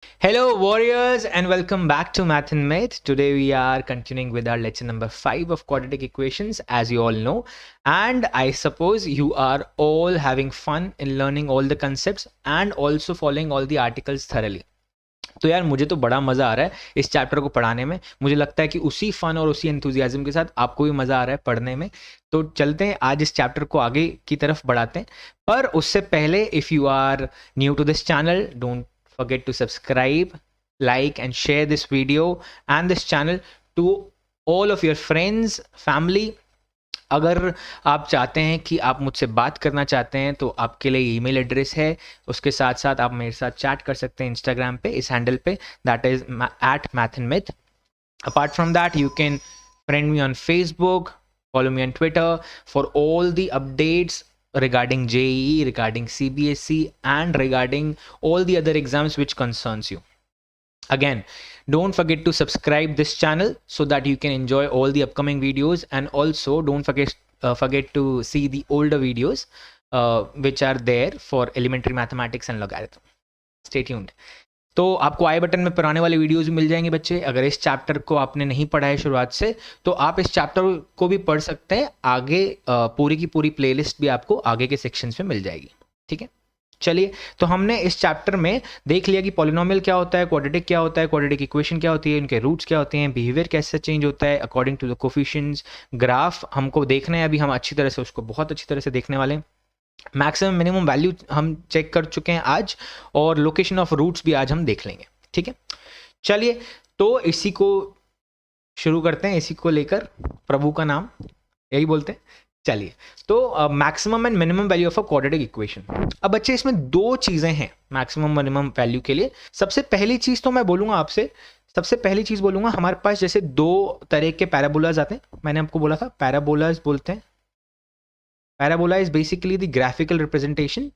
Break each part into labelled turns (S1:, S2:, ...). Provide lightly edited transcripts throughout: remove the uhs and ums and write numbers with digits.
S1: Hello, warriors, and welcome back to Math and Myth. Today, we are continuing with our lecture number 5 of quadratic equations, as you all know. And I suppose you are all having fun in learning all the concepts and also following all the articles thoroughly. तो यार मुझे तो बड़ा मज़ा आ रहा है इस chapter को पढ़ाने में. मुझे लगता है कि उसी फन और उसी एंथुजियाज्म के साथ आपको भी मज़ा आ रहा है पढ़ने में. तो चलते हैं आज इस चैप्टर को आगे की तरफ बढ़ाते हैं. पर उससे पहले if you are new to this channel, don't forget to subscribe, like and share this video and this channel to all of your friends, family. अगर आप चाहते हैं कि आप मुझसे बात करना चाहते हैं तो आपके लिए ईमेल एड्रेस है. उसके साथ साथ आप मेरे साथ चैट कर सकते हैं इंस्टाग्राम पे इस हैंडल पे, that is @math&myth. Apart from that you can friend me on Facebook, follow me on Twitter for all the updates regarding JEE, regarding CBSE, and regarding all the other exams which concerns you. Again, don't forget to subscribe this channel so that you can enjoy all the upcoming videos, and also don't forget to see the older videos which are there for elementary mathematics and logarithm. Stay tuned. तो आपको आई button में पुराने वाले videos भी मिल जाएंगे बच्चे. अगर इस चैप्टर को आपने नहीं पढ़ा है शुरुआत से तो आप इस चैप्टर को भी पढ़ सकते हैं. आगे पूरी की पूरी प्लेलिस्ट भी आपको आगे के सेक्शंस में मिल जाएगी. ठीक है, चलिए. तो हमने इस चैप्टर में देख लिया कि पॉलिनोमियल क्या होता है, क्वाड्रेटिक क्या होता है, क्वाड्रेटिक इक्वेशन क्या होती है, उनके रूट्स क्या होते हैं, बिहेवियर कैसे चेंज होता है according to the coefficients. Graph हमको देखना है, अभी हम अच्छी तरह से उसको बहुत अच्छी तरह से देखने वाले हैं. मैक्सिमम मिनिमम वैल्यू हम चेक कर चुके हैं आज, और लोकेशन ऑफ रूट्स भी आज हम देख लेंगे. ठीक है, चलिए. तो इसी को शुरू करते हैं, इसी को लेकर प्रभु का नाम यही बोलते हैं. चलिए. तो maximum and minimum value of a quadratic equation. अब बच्चे इसमें दो चीज़ें हैं मैक्सिमम मिनिमम वैल्यू के लिए. सबसे पहली चीज़ तो मैं बोलूँगा आपसे, सबसे पहली चीज़ बोलूँगा, हमारे पास जैसे दो तरह के पैराबोलाज आते हैं. मैंने आपको बोला था पैराबोलाज बोलते हैं. Parabola is basically the graphical representation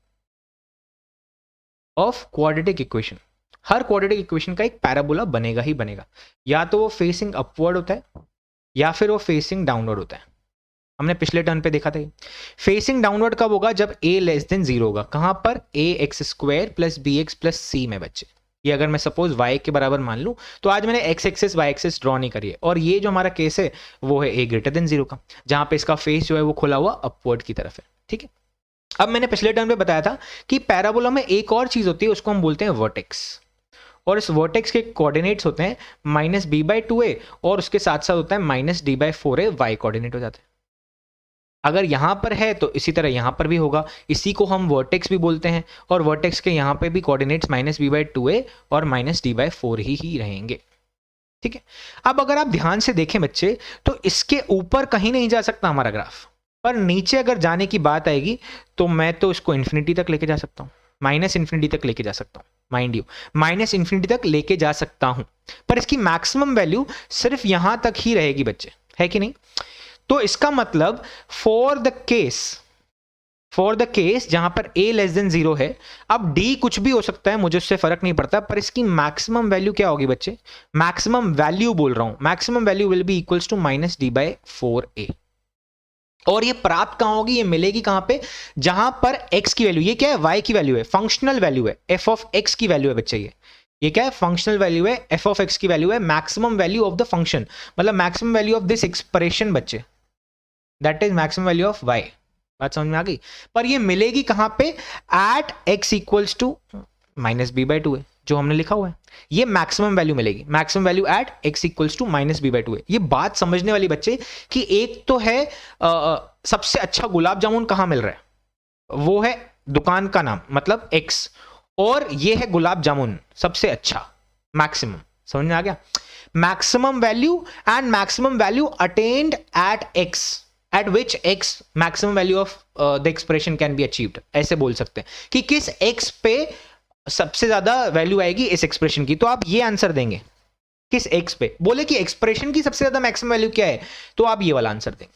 S1: of quadratic equation. Her quadratic equation का एक पैराबोला बनेगा ही बनेगा. या तो वो फेसिंग अपवर्ड होता है या फिर वो फेसिंग डाउनवर्ड होता है. हमने पिछले टर्न पे देखा था. फेसिंग डाउनवर्ड कब होगा? जब a लेस देन 0 होगा. कहां पर? ax² plus bx plus c में बच्चे. ये अगर मैं सपोज y के बराबर मान लूं तो आज मैंने x axis y axis draw नहीं करी है, और ये जो हमारा केस है वो है a ग्रेटर देन 0 का, जहां पे इसका फेस जो है वो खुला हुआ अपवर्ड की तरफ है. ठीक है. अब मैंने पिछले टर्म पे बताया था कि पैराबोला में एक और चीज होती है, उसको हम बोलते हैं वर्टेक्स. और इस वर्टेक्स के कोऑर्डिनेट्स होते हैं -b/2a, और उसके साथ साथ होता है -d/4a. y कोऑर्डिनेट हो जाते हैं. अगर यहां पर है तो इसी तरह यहां पर भी होगा. इसी को हम वर्टेक्स भी बोलते हैं, और वर्टेक्स के यहां पे भी कोऑर्डिनेट्स -b/2a और -d/4 ही रहेंगे. ठीक है. अब अगर आप ध्यान से देखें बच्चे तो इसके ऊपर कहीं नहीं जा सकता हमारा ग्राफ, पर नीचे अगर जाने की बात आएगी तो मैं तो इसको इन्फिनिटी तक लेके जा सकता हूं, -इन्फिनिटी तक लेके जा सकता हूं. माइंड यू, -इन्फिनिटी तक लेके जा सकता हूं, पर इसकी मैक्सिमम वैल्यू सिर्फ यहां तक ही रहेगी बच्चे, है कि नहीं? तो इसका मतलब फॉर द केस जहां पर a लेस देन 0 है, अब d कुछ भी हो सकता है, मुझे उससे फर्क नहीं पड़ता, पर इसकी मैक्सिमम वैल्यू क्या होगी बच्चे? मैक्सिमम वैल्यू बोल रहा हूं, maximum value will be equals to -d/4a. और ये प्राप्त कहां होगी? ये मिलेगी कहां पे? जहां पर x की वैल्यू, ये क्या है? y की वैल्यू है, फंक्शनल वैल्यू है, f ऑफ x की वैल्यू है बच्चे. ये क्या है? फंक्शनल वैल्यू है, f ऑफ x की वैल्यू है, maximum value of the function, मतलब maximum value of this expression बच्चे, that is maximum value of y. बात समझ में आ गई? पर ये मिलेगी कहां पे? Eight x equals to -b/2a, जो हमने लिखा हुआ है. ये मैक्सिमम वैल्यू मिलेगी, maximum value at x equals to -b/2a. ये बात समझने वाली बच्चे कि एक तो है सबसे अच्छा गुलाब जामुन कहां मिल रहा है, वो है दुकान का नाम, मतलब x, और ये है गुलाब जामुन सबसे अच्छा, मैक्सिमम. समझ में आ गया? Maximum value and maximum value attained at x, at which x maximum value of the expression can be achieved. ऐसे बोल सकते हैं कि किस x पे सबसे ज्यादा वैल्यू आएगी इस एक्सप्रेशन की. तो आप ये आंसर देंगे किस x पे. बोले कि एक्सप्रेशन की सबसे ज्यादा मैक्सिमम वैल्यू क्या है, तो आप ये वाला आंसर देंगे.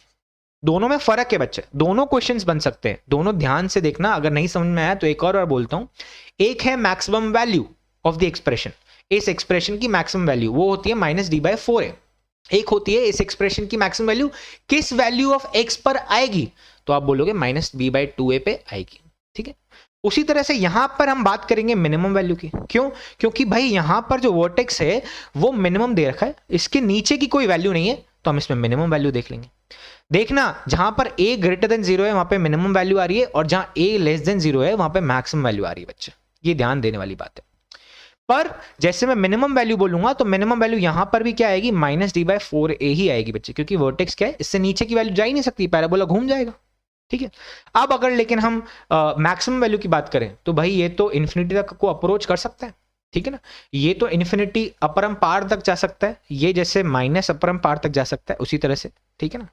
S1: दोनों में फर्क है बच्चे, दोनों क्वेश्चंस बन सकते हैं, दोनों ध्यान से देखना. अगर नहीं समझ में आया तो एक और बार बोलता हूं. एक है maximum value of the expression, इस एक्सप्रेशन की मैक्सिमम वैल्यू वो होती है -d/4a. एक होती है इस एक्सप्रेशन की मैक्सिमम वैल्यू किस वैल्यू ऑफ x पर आएगी, तो आप बोलोगे -b/2a पे आएगी. ठीक है. उसी तरह से यहां पर हम बात करेंगे मिनिमम वैल्यू की। क्यों? क्योंकि भाई यहां पर जो वर्टेक्स है वो मिनिमम दे रखा है, इसके नीचे की कोई वैल्यू नहीं है, तो हम इसमें मिनिमम वैल्यू देख लेंगे। देखना जहां पर a ग्रेटर देन 0 है वहां पे मिनिमम वैल्यू आ रही है, और जहां a लेस देन 0 है वहां पे मैक्सिमम वैल्यू आ रही है बच्चे। ये ध्यान देने वाली बात है। पर जैसे मैं मिनिमम वैल्यू बोलूंगा तो मिनिमम वैल्यू यहां पर भी क्या आएगी, -d/4a ही आएगी बच्चे, क्योंकि वर्टेक्स क्या है, इससे नीचे की वैल्यू जा ही नहीं सकती, पैराबोला घूम जाएगा। ठीक है। अब अगर लेकिन हम मैक्सिमम वैल्यू की बात करें तो भाई ये तो इन्फिनिटी तक को अप्रोच कर सकता है। ठीक है ना, ये तो इन्फिनिटी अपरंपार तक जा सकता है, ये जैसे माइनस अपरंपार तक जा सकता है उसी तरह से। ठीक है ना,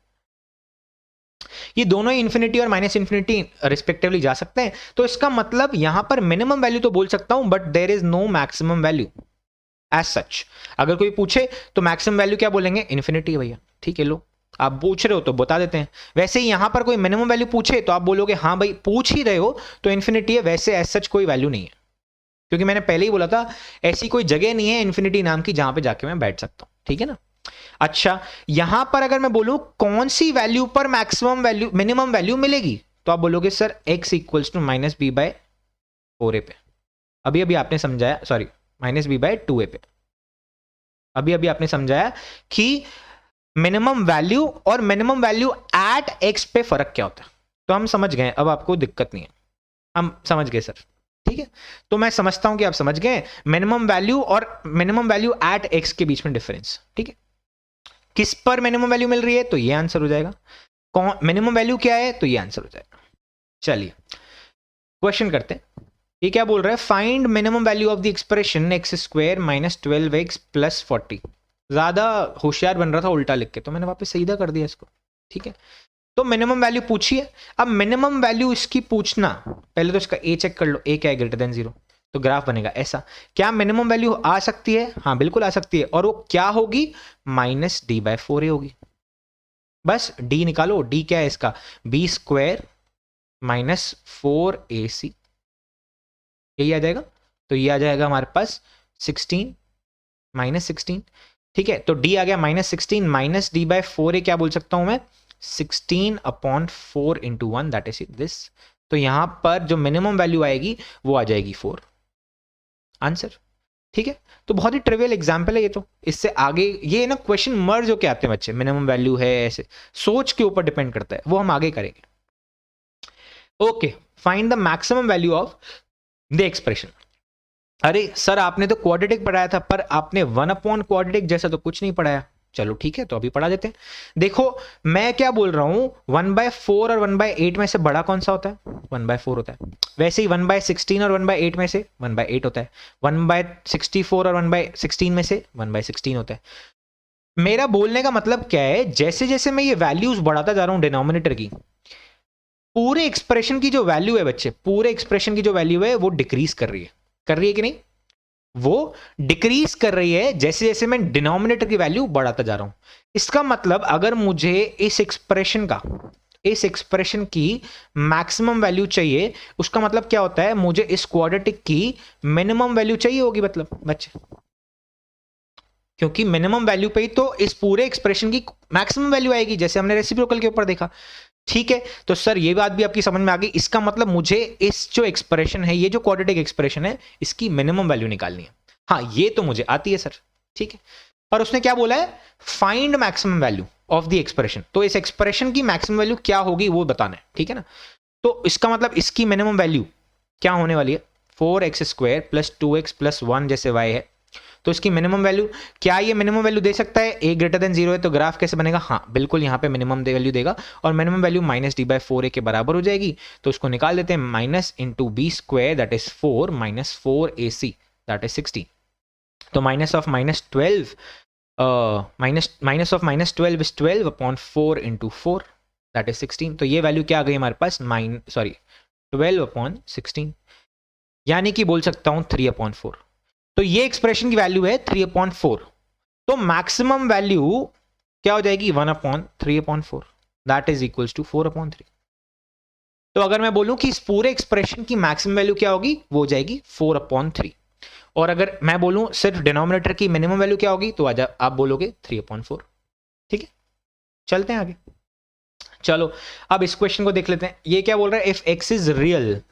S1: ये दोनों ही इन्फिनिटी और माइनस इन्फिनिटी रिस्पेक्टिवली जा सकते हैं। तो इसका मतलब यहां पर मिनिमम वैल्यू तो बोल सकता हूं, but there is no maximum value as such. अगर कोई पूछे तो मैक्सिमम वैल्यू क्या बोलेंगे, इन्फिनिटी है भैया। ठीक है, लो आप पूछ रहे हो तो बता देते हैं। वैसे ही यहां पर कोई मिनिमम वैल्यू पूछे तो आप बोलोगे हाँ भाई पूछ ही रहे हो तो इन्फिनिटी है, वैसे एज सच कोई वैल्यू नहीं है, क्योंकि मैंने पहले ही बोला था ऐसी कोई जगह नहीं है इन्फिनिटी नाम की जहां पे जाके मैं बैठ सकता हूं। ठीक है ना। अच्छा, यहां पर अगर मैं बोलूं कौन सी वैल्यू पर मैक्सिमम वैल्यू मिनिमम वैल्यू मिलेगी, तो आप बोलोगे sir x equals to -b/4a पे। अभी अभी आपने समझाया, सॉरी -b/2a पे। अभी अभी आपने समझाया कि मिनिमम वैल्यू और मिनिमम वैल्यू एट x पे फर्क क्या होता है, तो हम समझ गए, अब आपको दिक्कत नहीं है, हम समझ गए सर। ठीक है, तो मैं समझता हूं कि आप समझ गए मिनिमम वैल्यू और मिनिमम वैल्यू एट x के बीच में डिफरेंस। ठीक है, किस पर मिनिमम वैल्यू मिल रही है तो ये आंसर हो जाएगा, कौन मिनिमम वैल्यू क्या है तो ये आंसर हो जाएगा। चलिए क्वेश्चन करते हैं। ये क्या बोल रहा है, find minimum value of the expression x² - 12x + 40। ज्यादा होशियार बन रहा था उल्टा लिख के, तो मैंने वापस सीधा कर दिया इसको। ठीक है, तो मिनिमम वैल्यू पूछिए। अब मिनिमम वैल्यू इसकी पूछना, पहले तो इसका a चेक कर लो, a क्या है, ग्रेटर देन 0, तो ग्राफ बनेगा ऐसा। क्या मिनिमम वैल्यू आ सकती है, हाँ बिल्कुल आ सकती है, और वो क्या होगी, -d/4a होगी। बस d निकालो, d क्या है इसका, b² - 4ac, यही आ जाएगा। तो ये आ जाएगा हमारे पास 16 -16। ठीक है, तो d आ गया -16 माइनस d/4a, क्या बोल सकता हूं मैं, 16/4 × 1, दैट इज दिस। तो यहां पर जो मिनिमम वैल्यू आएगी वो आ जाएगी 4, आंसर। ठीक है, तो बहुत ही ट्रिवियल एग्जांपल है ये तो। इससे आगे ये ना क्वेश्चन मर्ज होके आते हैं बच्चे, मिनिमम वैल्यू है, ऐसे सोच के ऊपर डिपेंड करता है, वो हम आगे करेंगे। Okay, find the maximum value of the expression. अरे सर आपने तो क्वाड्रेटिक पढ़ाया था, पर आपने 1/क्वाड्रेटिक जैसा तो कुछ नहीं पढ़ाया। चलो ठीक है, तो अभी पढ़ा देते हैं। देखो मैं क्या बोल रहा हूं, 1/4 और 1/8 में से बड़ा कौन सा होता है, 1/4 होता है। वैसे ही 1/16 और 1/8 में से 1/8 होता है। 1/64 और 1/16 में से 1/16 होता है। मेरा बोलने का मतलब क्या है, जैसे जैसे मैं ये वैल्यूज बढ़ाता जा रहा हूं डिनोमिनेटर की, पूरे एक्सप्रेशन की जो वैल्यू है बच्चे, पूरे एक्सप्रेशन की जो वैल्यू है वो डिक्रीज कर रही है, कर रही है कि नहीं, वो डिक्रीज कर रही है जैसे जैसे मैं डिनोमिनेटर की वैल्यू बढ़ाता जा रहा हूं। इसका मतलब अगर मुझे इस एक्सप्रेशन की मैक्सिमम वैल्यू चाहिए, उसका मतलब क्या होता है, मुझे इस क्वाड्रेटिक की मिनिमम वैल्यू चाहिए होगी, मतलब बच्चे, क्योंकि मिनिमम वैल्यू पे ही तो इस पूरे एक्सप्रेशन की मैक्सिमम वैल्यू आएगी, जैसे हमने रेसिप्रोकल के ऊपर देखा। ठीक है, तो सर ये बात भी आपकी समझ में आ गई। इसका मतलब मुझे इस जो एक्सप्रेशन है, ये जो क्वाड्रेटिक एक्सप्रेशन है, इसकी मिनिमम वैल्यू निकालनी है। हाँ ये तो मुझे आती है सर। ठीक है, पर उसने क्या बोला है, find maximum value of the expression, तो इस एक्सप्रेशन की मैक्सिमम वैल्यू क्या होगी वो बताना है। ठीक है ना, तो इसका मतलब इसकी मिनिमम वैल्यू क्या होने वाली है, 4x² + 2x + 1 जैसे y है, तो इसकी मिनिमम वैल्यू क्या, ये मिनिमम वैल्यू दे सकता है, a ग्रेटर देन 0 है, तो ग्राफ कैसे बनेगा, हाँ बिल्कुल यहाँ पे मिनिमम वैल्यू देगा, और मिनिमम वैल्यू -d/4a के बराबर हो जाएगी। तो उसको निकाल देते हैं, minus into b² that is 4 - 4ac that is 16। तो minus of -12 minus 12 is 12/4 × 4 that is 16। तो ये वैल्यू क्या आ गई हमारे पास, 12/16, यानी कि बोल सकता हूं 3/4। तो ये एक्सप्रेशन की वैल्यू है 3/4। तो मैक्सिमम वैल्यू क्या हो जाएगी, 1/3/4 दैट इज इक्वल्स टू 4/3। तो अगर मैं बोलूं कि इस पूरे एक्सप्रेशन की मैक्सिमम वैल्यू क्या होगी, वो हो जाएगी 4/3। और अगर मैं बोलूं सिर्फ डिनोमिनेटर की मिनिमम वैल्यू क्या होगी, तो आप बोलोगे 3/4। ठीक है, चलते हैं आगे। चलो अब इस क्वेश्चन को देख लेते हैं। ये क्या बोल रहा है, if x is real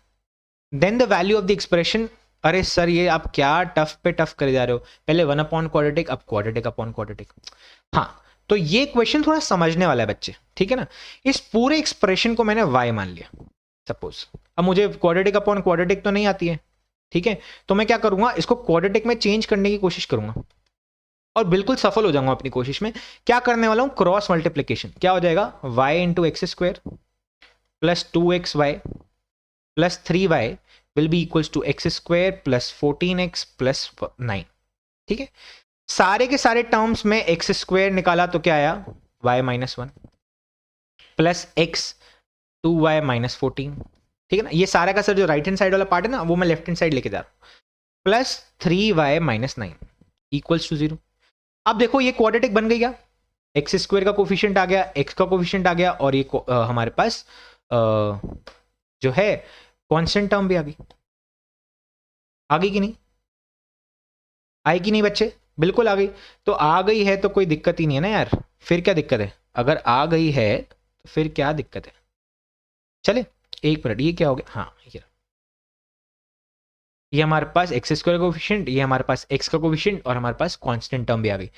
S1: then the value of the expression. अरे सर ये आप क्या टफ पे टफ करे जा रहे हो, पहले 1 अपॉन क्वाड्रेटिक, अब क्वाड्रेटिक अपॉन क्वाड्रेटिक। हाँ, तो ये क्वेश्चन थोड़ा समझने वाला है बच्चे, ठीक है ना। इस पूरे एक्सप्रेशन को मैंने y मान लिया सपोज। अब मुझे क्वाड्रेटिक अपॉन क्वाड्रेटिक तो नहीं आती है, ठीक है, तो मैं क्या करूंगा, इसको क्वाड्रेटिक में चेंज करने की कोशिश करूंगा और बिल्कुल सफल हो जाऊंगा अपनी कोशिश में। क्या करने वाला हूं, क्रॉस मल्टीप्लीकेशन। क्या हो जाएगा, y into x square plus 2xy plus 3y will be equals to x square plus 14x plus 9, ठीक है। सारे के सारे टर्म्स में एक्स स्क्वायर निकाला तो क्या आया, y minus 1 plus x 2y minus 14, ठीक है ना। ये सारा का सर जो राइट हैंड साइड वाला पार्ट है ना, वो मैं लेफ्ट हैंड साइड लेके जा रहा हूं, plus 3y minus 9 equals to 0। अब देखो ये क्वाड्रेटिक बन गई क्या, एक्स स्क्वायर का कोफिशिएंट आ गया, एक्स का कोफिशिएंट आ गया, और ये हमारे पास जो है कांस्टेंट टर्म भी आ गई कि नहीं, आई कि नहीं बच्चे, बिल्कुल आ गई। तो आ गई है तो कोई दिक्कत ही नहीं है ना यार, फिर क्या दिक्कत है, अगर आ गई है तो फिर क्या दिक्कत है। चले एक मिनट, ये क्या हो गया, हाँ ये हमारे पास एक्स स्क्वायर का कोफिशिएंट, ये हमारे पास एक्स का कोफिशिएंट, और हमारे पास कांस्टेंट टर्म भी आ गई।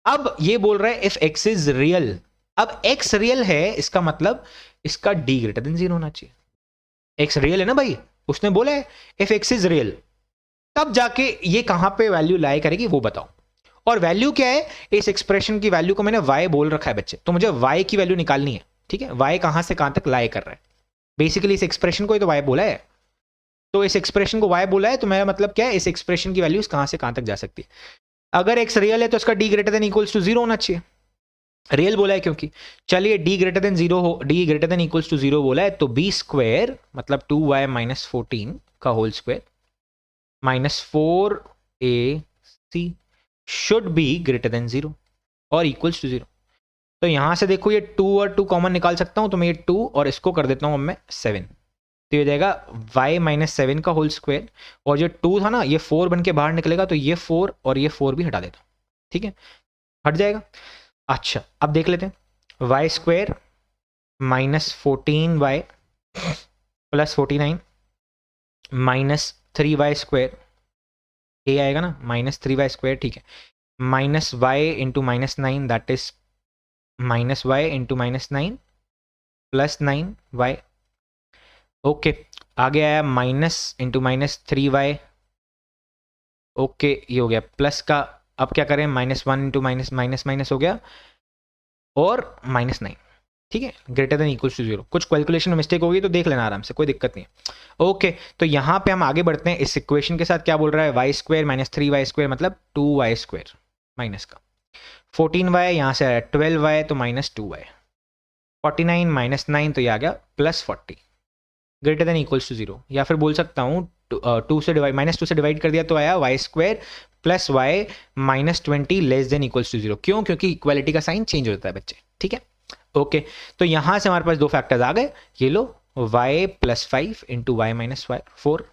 S1: अब ये बोल रहा है इफ एक्स इज रियल। अब एक्स रियल है, इसका मतलब इसका डी ग्रेटर देन 0 होना चाहिए। एक्स रियल है ना भाई, उसने बोला है इफ एक्स इज रियल, तब जाके ये कहां पे वैल्यू लाई करेगी वो बताओ। और वैल्यू क्या है, इस एक्सप्रेशन की वैल्यू को मैंने y बोल रखा है बच्चे, तो मुझे y की वैल्यू निकालनी है, ठीक है। y कहां से कहां तक लाई कर रहा है, बेसिकली इस एक्सप्रेशन को ही तो y बोला है, तो इस एक्सप्रेशन को y बोला है, तो मेरा मतलब क्या है, इस एक्सप्रेशन की वैल्यू कहां से कहां तक जा सकती है। अगर x रियल है तो इसका d greater than equals to 0 होना चाहिए, रियल बोला है क्योंकि। चलिए d ग्रेटर देन 0 हो, d greater than equals to 0 बोला है, तो b स्क्वायर मतलब 2y माइनस 14 का whole square minus 4ac should be greater than 0 और इक्वल्स टू 0। तो यहां से देखो ये 2 और 2 कॉमन निकाल सकता हूं, तो मैं ये 2 और इसको कर देता हूं अब मैं 7, तो ये हो जाएगा y माइनस 7 का होल स्क्वायर, और जो 2 था ना ये 4 बन के बाहर निकलेगा, तो ये 4 और ये 4 भी हटा देता हूं, ठीक है, हट जाएगा। अच्छा अब देख लेते हैं, y square minus 14y plus 49 minus 3y square, ये आएगा ना माइनस 3y स्क्वायर, ठीक है, minus y into minus 9 that is minus y into minus 9 plus 9y, okay. आगे आया minus into minus 3y, okay ये हो गया प्लस का। अब क्या करें, minus 1 into minus minus minus हो गया और माइनस 9, ठीक है, ग्रेटर देन इक्वल्स टू 0। कुछ कैलकुलेशन में मिस्टेक होगी तो देख लेना आराम से, कोई दिक्कत नहीं है। ओके तो यहाँ पे हम आगे बढ़ते हैं, इस इक्वेशन के साथ क्या बोल रहा है, y square minus 3y square मतलब 2y स्क्वायर माइनस का 14y, यहाँ से आया 12y तो माइनस 2y, 49 माइनस 9 तो ये आ गया plus 40 greater than equals to 0, या फिर बोल सकता हूँ 2 से डिवाइड, माइनस 2 से डिवाइड कर दिया तो आया y square plus y minus 20 less than equals to 0। क्यों, क्योंकि इक्वालिटी का साइन चेंज हो जाता है बच्चे, ठीक है। ओके तो यहां से हमारे पास दो फैक्टर्स आ गए, ये लो y plus 5 into y minus 4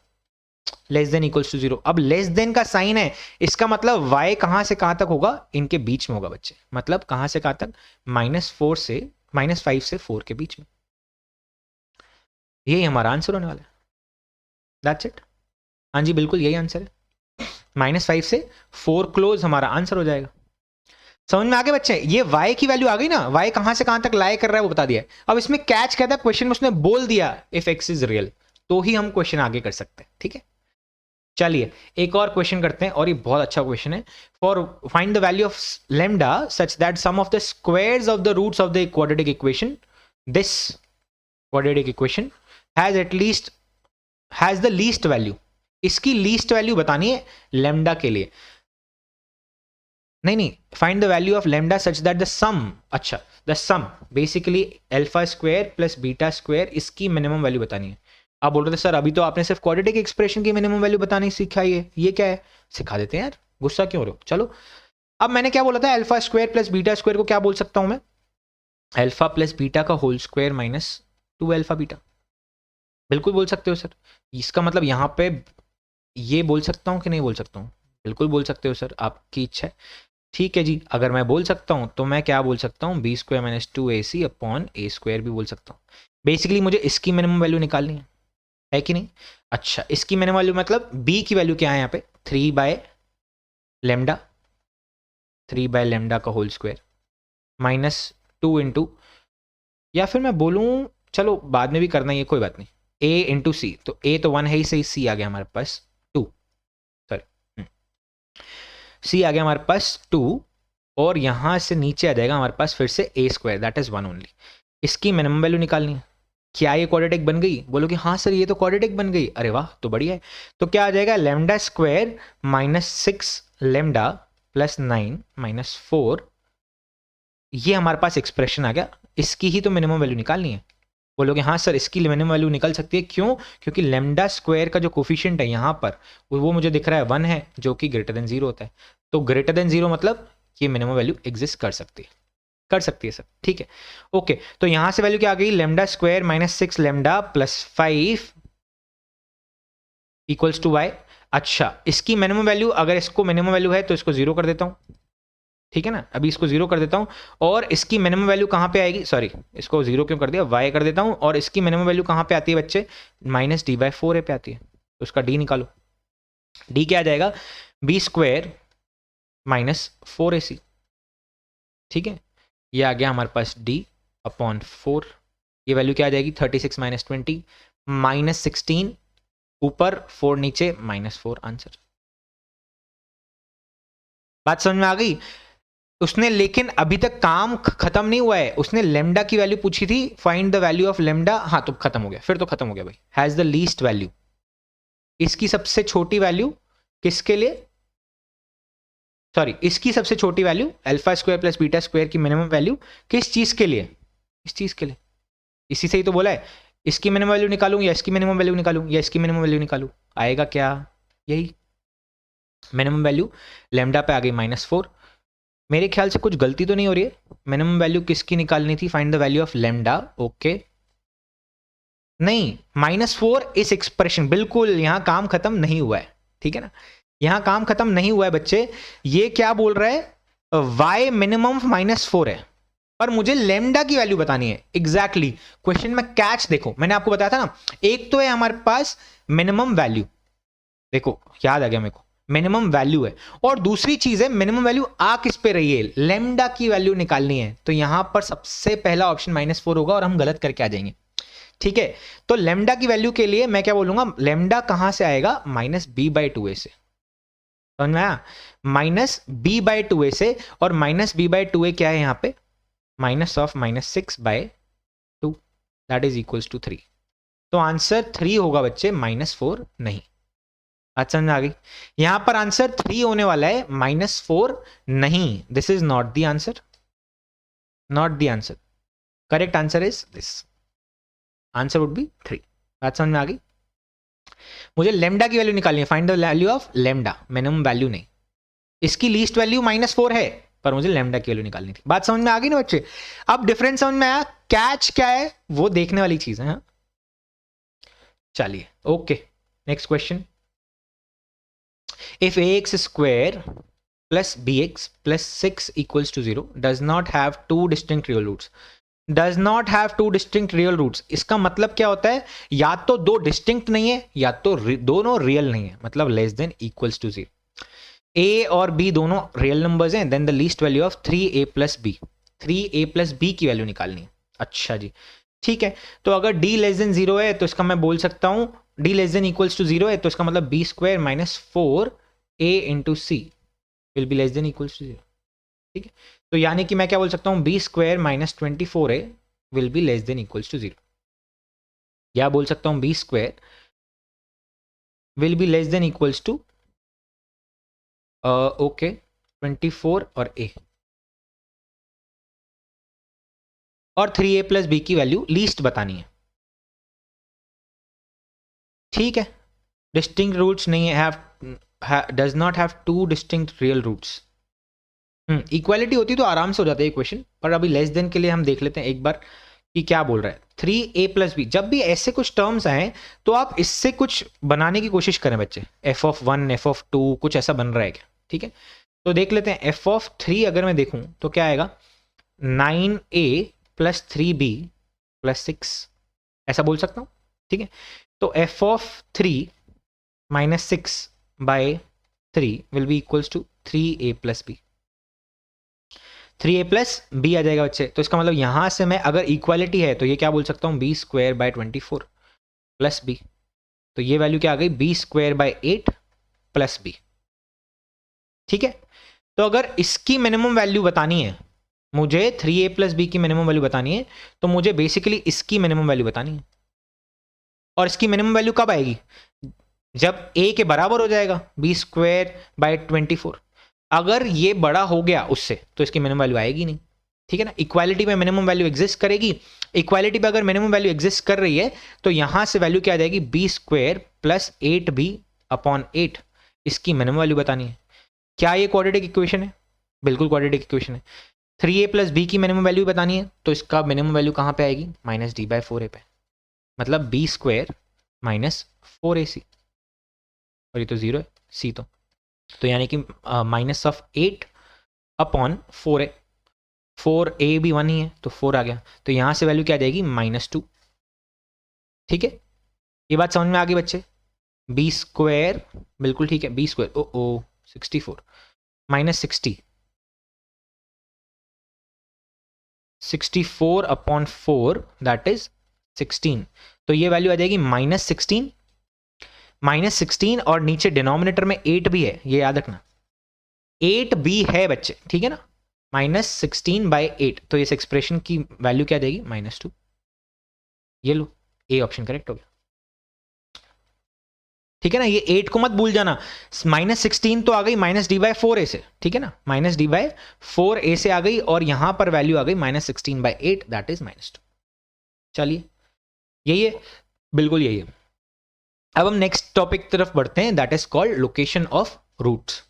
S1: less than equals to 0। अब लेस देन का साइन है, इसका मतलब y कहां से कहां तक होगा, इनके बीच में होगा बच्चे, मतलब कहां से कहां तक, -4 से -5 से 4 के बीच में। यही हमारा आंसर होने वाला है, दैट्स इट। हाँ जी बिल्कुल यही आंसर है, -5 से 4 क्लोज हमारा आंसर हो जाएगा। समझ में आ गए बच्चे, ये y की वैल्यू आ गई ना, y कहां से कहां तक लाई कर रहा है वो बता दिया। अब इसमें कैच क्या था, क्वेश्चन में उसने बोल दिया इफ x इज रियल, तो ही हम क्वेश्चन आगे कर सकते हैं, ठीक है। चलिए एक और क्वेश्चन करते हैं, और ये बहुत अच्छा क्वेश्चन है। For find the value of lambda such that sum of the squares of the roots of the quadratic equation, this quadratic equation has at least has the least value. इसकी लीस्ट वैल्यू बतानी है lambda के लिए, नहीं find the value of lambda such that the sum, अच्छा the sum basically alpha square plus beta square, इसकी minimum value बतानी है। आप बोल रहे थे सर अभी तो आपने सिर्फ क्वाड्रेटिक एक्सप्रेशन की मिनिमम वैल्यू बतानी सिखाई है, ये क्या है, सिखा देते हैं यार, गुस्सा क्यों हो रहे हो। चलो अब मैंने क्या बोला था, alpha square plus beta square को क्या बोल सकता हूं मैं, अल्फा प्लस बीटा का whole square minus 2 alpha beta, बिल्कुल बोल सकते हो सर। इसका मतलब यहाँ पे ये बोल सकता हूँ कि नहीं बोल सकता हूँ, बिल्कुल बोल सकते हो सर, आपकी इच्छा है, ठीक है जी। अगर मैं बोल सकता हूं तो मैं क्या बोल सकता हूं, b square minus 2ac upon a square भी बोल सकता हूं। बेसिकली मुझे इसकी मिनिमम वैल्यू निकालनी है, है कि नहीं? अच्छा, इसकी मिनिमम वैल्यू मतलब b की वैल्यू क्या है यहाँ पे? 3/λ, 3/λ का होल स्क्वायर माइनस 2 इंटू, या फिर मैं बोलूँ, चलो बाद में भी करना ही है, कोई बात नहीं, a इंटू सी, तो a तो 1 है ही, सही, c आ गया हमारे पास 2, सॉरी c आ गया हमारे पास 2, और यहाँ से नीचे आ जाएगा हमारे पास फिर से a square, that is 1 only. इसकी मिनिमम वैल्यू निकालनी है। क्या ये क्वाड्रेटिक बन गई? बोलो कि हाँ सर ये तो क्वाड्रेटिक बन गई। अरे वाह, तो बढ़िया है। तो क्या आ जाएगा? Lambda square minus 6 lambda plus 9 minus 4, ये हमारे पास एक्सप्रेशन आ गया। इसकी ही तो मिनिमम वैल्यू निकालनी है। बोलोगे हाँ सर इसकी मिनिमम वैल्यू निकल सकती है, क्यों? क्योंकि लैम्डा स्क्वायर का जो कोफिशिएंट है यहाँ पर वो मुझे दिख रहा है 1 है, जो कि ग्रेटर देन 0 होता है। तो ग्रेटर देन 0 मतलब ये मिनिमम वैल्यू एग्जिस्ट कर सकती है, कर सकती है सर, ठीक है, ओके। तो यहां से वैल्यू क्या आ गई? Lambda square minus 6 lambda plus 5 equals to y। अच्छा, इसकी मिनिमम वैल्यू, अगर इसको मिनिमम वैल्यू है तो इसको 0 कर देता हूं, ठीक है ना? अभी इसको 0 कर देता हूं, और इसकी मिनिमम वैल्यू कहां पे आएगी? सॉरी, इसको 0 क्यों कर दिया, y कर देता हूं, और इसकी मिनिमम वैल्यू कहां पे आती है बच्चे? माइनस d/4 पे आती है। तो उसका d निकालो। d क्या आ जाएगा? b स्क्वायर माइनस 4ac, ठीक है। ये आ गया हमारे पास d अपॉन 4। ये वैल्यू क्या आ जाएगी? 36 माइनस 20 माइनस 16, ऊपर 4 नीचे माइनस 4, आंसर। बात समझ में आ गई? उसने, लेकिन अभी तक काम खत्म नहीं हुआ है। उसने लेमडा की वैल्यू पूछी थी, find the value of lambda. हाँ तो खत्म हो गया, फिर तो खत्म हो गया भाई। हैज द लीस्ट वैल्यू, इसकी सबसे छोटी वैल्यू किसके लिए? सॉरी, इसकी सबसे छोटी value alpha square plus beta square की मिनिमम वैल्यू किस चीज के लिए? इस चीज के लिए। इसी से ही तो बोला है, इसकी मिनिमम वैल्यू निकालूं या इसकी मिनिमम वैल्यू निकालूं या इसकी मिनिमम वैल्यू निकालूं, आएगा क्या? यही मिनिमम वैल्यू लेमडा पे आ गई -4। मेरे ख्याल से कुछ गलती तो नहीं हो रही है। मिनिमम वैल्यू किसकी निकालनी थी? Find the value of lambda, okay. नहीं, -4 इस एक्सप्रेशन, बिल्कुल यहां काम खत्म नहीं हुआ है, ठीक है ना? यहां काम खत्म नहीं हुआ है बच्चे। ये क्या बोल रहा है? y मिनिमम -4 है, पर मुझे लेमडा की वैल्यू बतानी है। एग्जैक्टली क्वेश्चन में कैच देखो, मैंने आपको बताया था ना, एक तो है हमारे पास मिनिमम वैल्यू, देखो याद आ गया मेरे को, मिनिमम वैल्यू है, और दूसरी चीज है मिनिमम वैल्यू आ किस पे रही है? लेमडा की वैल्यू निकालनी है। तो यहां पर सबसे पहला ऑप्शन -4 होगा और हम गलत करके आ जाएंगे, ठीक है। तो लेमडा की वैल्यू के लिए मैं क्या बोलूंगा? लेमडा कहां से आएगा? -b/2a से, समझ में आया? -b/2a से, और -b/2a क्या है यहाँ पे? -6/2, दैट इज इक्वल्स टू 3। तो आंसर 3 होगा बच्चे, -4 नहीं। अच्छा समझ आ गई? यहां पर आंसर 3 होने वाला है, -4 नहीं। This is not the answer, not the answer. Correct answer is this, answer would be 3। बात समझ में आ गई? मुझे लेमडा की वैल्यू निकालनी है, find the value of lambda, minimum value नहीं। इसकी लीस्ट वैल्यू -4 है, पर मुझे लेमडा की वैल्यू निकालनी थी। बात समझ में आ गई ना बच्चे? अब डिफरेंस समझ में आया? कैच क्या है वो देखने वाली चीज है। हाँ चलिए, okay, next question. If ax square plus bx plus 6 equals to 0 does not have two distinct real roots, does not have two distinct real roots, इसका मतलब क्या होता है? या तो दो डिस्टिंक्ट नहीं है, या तो दोनों रियल नहीं है, मतलब less than equals to 0। a और b दोनों रियल नंबर्स हैं, then the least value of 3a plus b, 3a plus b की वैल्यू निकालनी है। अच्छा जी, ठीक है। तो अगर d लेस देन 0 है तो इसका मैं बोल सकता हूं, d less than equals to 0 है तो इसका मतलब b square minus 4a into c will be less than equals to 0, ठीक है। तो यानी कि मैं क्या बोल सकता हूं? b square minus 24a will be less than equals to 0, या बोल सकता हूं b square will be less than equals to okay 24 और a, और 3a प्लस b की वैल्यू लीस्ट बतानी है, ठीक है। डिस्टिंक्ट रूट्स नहीं है, does not have two distinct real roots. Equality होती तो आराम से हो जाता है क्वेश्चन, पर अभी लेस देन के लिए हम देख लेते हैं एक बार कि क्या बोल रहा है। 3a प्लस बी, जब भी ऐसे कुछ टर्म्स आए तो आप इससे कुछ बनाने की कोशिश करें बच्चे, f(1), f(2), कुछ ऐसा बन रहा है क्या, ठीक है। तो देख लेते हैं, f(3) अगर मैं देखूं तो क्या आएगा? 9a प्लस 3b प्लस 6, ऐसा बोल सकता हूं, ठीक है। तो f of 3 minus 6 by 3 will be equals to 3a plus b. 3a plus b आ जाएगा बच्चे। तो इसका मतलब यहां से मैं अगर इक्वालिटी है तो ये क्या बोल सकता हूँ, b square by 24 plus b. तो ये वैल्यू क्या आ गई, B square by 8 plus b. ठीक है, तो अगर इसकी मिनिमम वैल्यू बतानी है मुझे, 3a प्लस बी की मिनिमम वैल्यू बतानी है, तो मुझे बेसिकली इसकी मिनिमम वैल्यू बतानी है। और इसकी मिनिमम वैल्यू कब आएगी, जब a के बराबर हो जाएगा बी स्क्वायर बाय 24। अगर ये बड़ा हो गया उससे तो इसकी मिनिमम वैल्यू आएगी नहीं। ठीक है ना, इक्वालिटी में मिनिमम वैल्यू एग्जिस्ट करेगी। इक्वालिटी पे अगर मिनिमम वैल्यू एग्जिस्ट कर रही है तो यहां से वैल्यू क्या आ जाएगी, B square plus 8b upon 8। इसकी मिनिमम वैल्यू बतानी है। क्या ये क्वाड्रेटिक इक्वेशन है, बिल्कुल क्वाड्रेटिक इक्वेशन है। 3a प्लस बी की मिनिमम वैल्यू बतानी है तो इसका मिनिमम वैल्यू कहां पे आएगी, माइनस डी बाई 4a पे, मतलब बी स्क्वायर माइनस 4ac। और ये तो जीरो है सी, तो यानी कि minus of 8 upon 4a। 4a भी 1 ही है तो 4 आ गया। तो यहां से वैल्यू क्या आ जाएगी, -2। ठीक है, ये बात समझ में आ गई बच्चे। बी स्क्वायर, बिल्कुल ठीक है, b square oh 64 minus 64 upon 4 that is 16। तो ये वैल्यू आ जाएगी -16 और नीचे डिनोमिनेटर में 8 भी है, ये याद रखना, 8 भी है बच्चे। ठीक है ना, -16 बाय 8। तो इस एक्सप्रेशन की वैल्यू क्या देगी, -2। ये लो, ए ऑप्शन करेक्ट हो गया। ठीक है ना, ये 8 को मत भूल जाना। -16 तो आ गई माइनस डी बाई 4a से। ठीक है ना, माइनस डी बाई 4a से आ गई और यहां पर वैल्यू आ गई -16 बाय 8 दैट इज -2। चलिए, यही है, बिल्कुल यही है। अब हम नेक्स्ट टॉपिक तरफ बढ़ते हैं, that is called location of roots.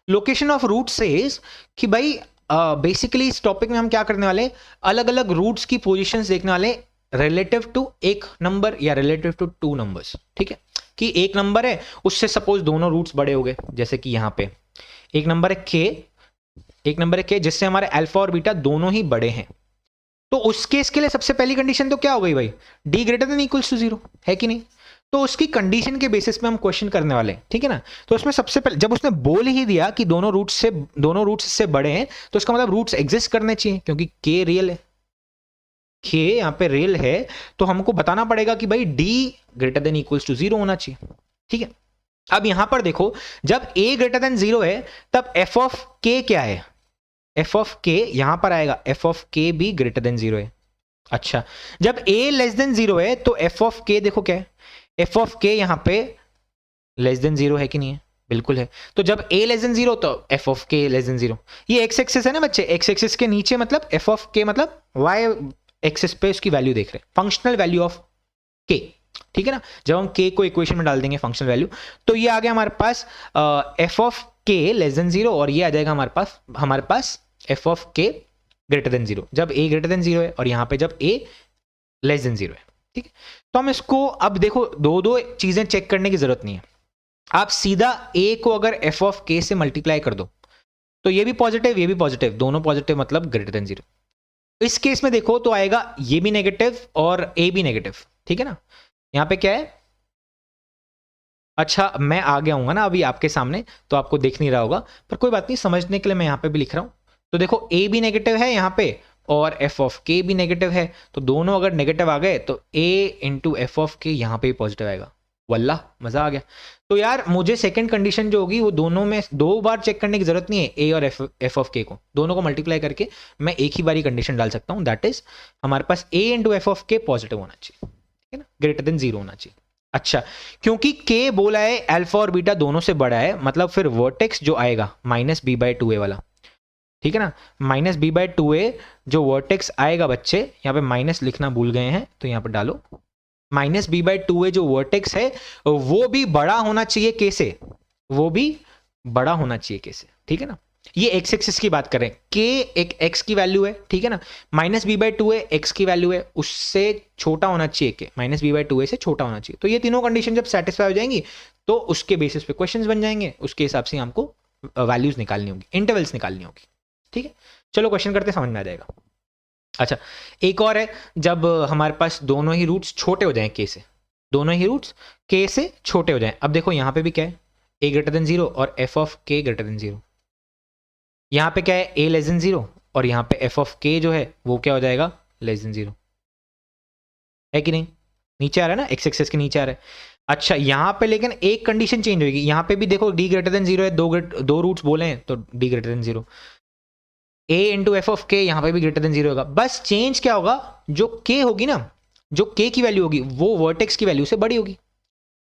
S1: Location of root says कि भाई बेसिकली इस टॉपिक में हम क्या करने वाले, अलग अलग रूट्स की पोजीशंस देखने वाले रिलेटिव टू एक नंबर या रिलेटिव टू 2 नंबर्स। ठीक है, कि एक नंबर है उससे सपोज दोनों रूट्स बड़े हो गए, जैसे कि यहां पे एक नंबर है के, एक नंबर है के जिससे हमारे अल्फा और बीटा दोनों ही बड़े हैं। तो उस केस के लिए सबसे पहली कंडीशन तो क्या हो गई भाई, d greater than equals to 0 है कि नहीं। तो उसकी कंडीशन के बेसिस पे हम क्वेश्चन करने वाले हैं। ठीक है ना, तो उसमें सबसे पहले जब उसने बोल ही दिया कि दोनों रूट्स इससे बड़े हैं, तो इसका मतलब रूट्स एग्जिस्ट करने चाहिए, क्योंकि के रियल है, के यहाँ पे रियल है, तो हमको बताना पड़ेगा कि भाई d greater than equals to 0 होना चाहिए। ठीक है, अब यहां पर देखो, जब a ग्रेटर देन 0 है तब f ऑफ k क्या है, f ऑफ k यहां पर आएगा, f ऑफ k भी ग्रेटर देन 0 है। अच्छा, जब a लेस देन 0 है तो f ऑफ k देखो क्या है, f ऑफ k यहां पे लेस देन 0 है कि नहीं है, बिल्कुल है। तो जब a लेस देन 0 तो f of k less than 0। ये x एक्सिस है ना बच्चे, x एक्सिस के नीचे मतलब f ऑफ k मतलब y एक्सिस पे उसकी वैल्यू देख रहे हैं, फंक्शनल वैल्यू ऑफ k। ठीक है ना, जब हम k को इक्वेशन में डाल देंगे फंक्शनल वैल्यू, तो ये आ गया हमारे पास f of k less than 0 और ये आ जाएगा हमारे पास f of k greater than 0, जब a ग्रेटर देन 0 है और यहां पे जब a लेस देन 0 है। ठीक है, तो हम इसको अब देखो, दो चीजें चेक करने की जरूरत नहीं है। आप सीधा a को अगर f ऑफ k से मल्टीप्लाई कर दो तो ये भी पॉजिटिव ये भी पॉजिटिव, दोनों पॉजिटिव मतलब ग्रेटर देन 0। इस केस में देखो तो आएगा ये भी नेगेटिव और a भी नेगेटिव। ठीक है ना, यहां पे क्या है, अच्छा मैं आ गया हूँ ना अभी आपके सामने, तो आपको देख नहीं रहा होगा, पर कोई बात नहीं, समझने के लिए मैं यहाँ पे भी लिख रहा हूँ। तो देखो a भी नेगेटिव है यहाँ पे और f ऑफ k भी नेगेटिव है, तो दोनों अगर नेगेटिव आ गए तो a इंटू एफ ऑफ के यहाँ पे भी पॉजिटिव आएगा। वल्ला मजा आ गया। तो यार मुझे सेकंड कंडीशन जो होगी वो दोनों में 2 बार चेक करने की जरूरत नहीं है, a और f ऑफ k को, दोनों को मल्टीप्लाई करके मैं एक ही बारी कंडीशन डाल सकता हूँ, दैट इज हमारे पास a इंटू एफ ऑफ के पॉजिटिव होना चाहिए। ठीक है ना, ग्रेटर देन 0 होना चाहिए। अच्छा, क्योंकि k बोला है अल्फा और बीटा दोनों से बड़ा है, मतलब फिर वर्टेक्स जो आएगा -b/2a वाला, ठीक है ना, -b/2a जो वर्टेक्स आएगा बच्चे, यहाँ पे माइनस लिखना भूल गए हैं तो यहाँ पे डालो, -b/2a जो वर्टेक्स है वो भी बड़ा होना चाहिए k से, वो भी बड़ा होना चाहिए k से। ठीक है ना, ये x एक्सिस की बात करें, k एक x की वैल्यू है, ठीक है ना, -b/2a x की वैल्यू है, उससे छोटा होना चाहिए k, -b/2a से छोटा होना चाहिए। तो ये तीनों कंडीशन जब सेटिस्फाई हो जाएंगी तो उसके बेसिस पे क्वेश्चंस बन जाएंगे, उसके हिसाब से हमको वैल्यूज निकालनी होगी, इंटरवल्स निकालनी होगी। ठीक है, चलो क्वेश्चन करते समझ में आ जाएगा। अच्छा, एक और है, जब हमारे पास दोनों ही रूट्स छोटे हो जाएं k से, दोनों ही रूट्स के से छोटे हो जाएं। अब देखो यहाँ पे भी क्या है, ए ग्रेटर देन 0 और एफ ऑफ के ग्रेटर देन 0। यहाँ पे क्या है, ए लेस देन 0 और यहाँ पे एफ ऑफ के जो है वो क्या हो जाएगा, लेस देन 0, है कि नहीं? नीचे आ रहा है ना, एक्स एक्सेस के नीचे आ रहा है। अच्छा यहाँ पे लेकिन एक कंडीशन चेंज होगी, यहाँ पे भी देखो डी ग्रेटर देन 0 है, दो रूट्स बोले हैं तो D greater than 0, A into F of के यहाँ पे भी ग्रेटर देन 0 होगा। बस चेंज क्या होगा, जो के होगी ना, जो के की वैल्यू होगी वो वर्टेक्स की वैल्यू से बड़ी होगी।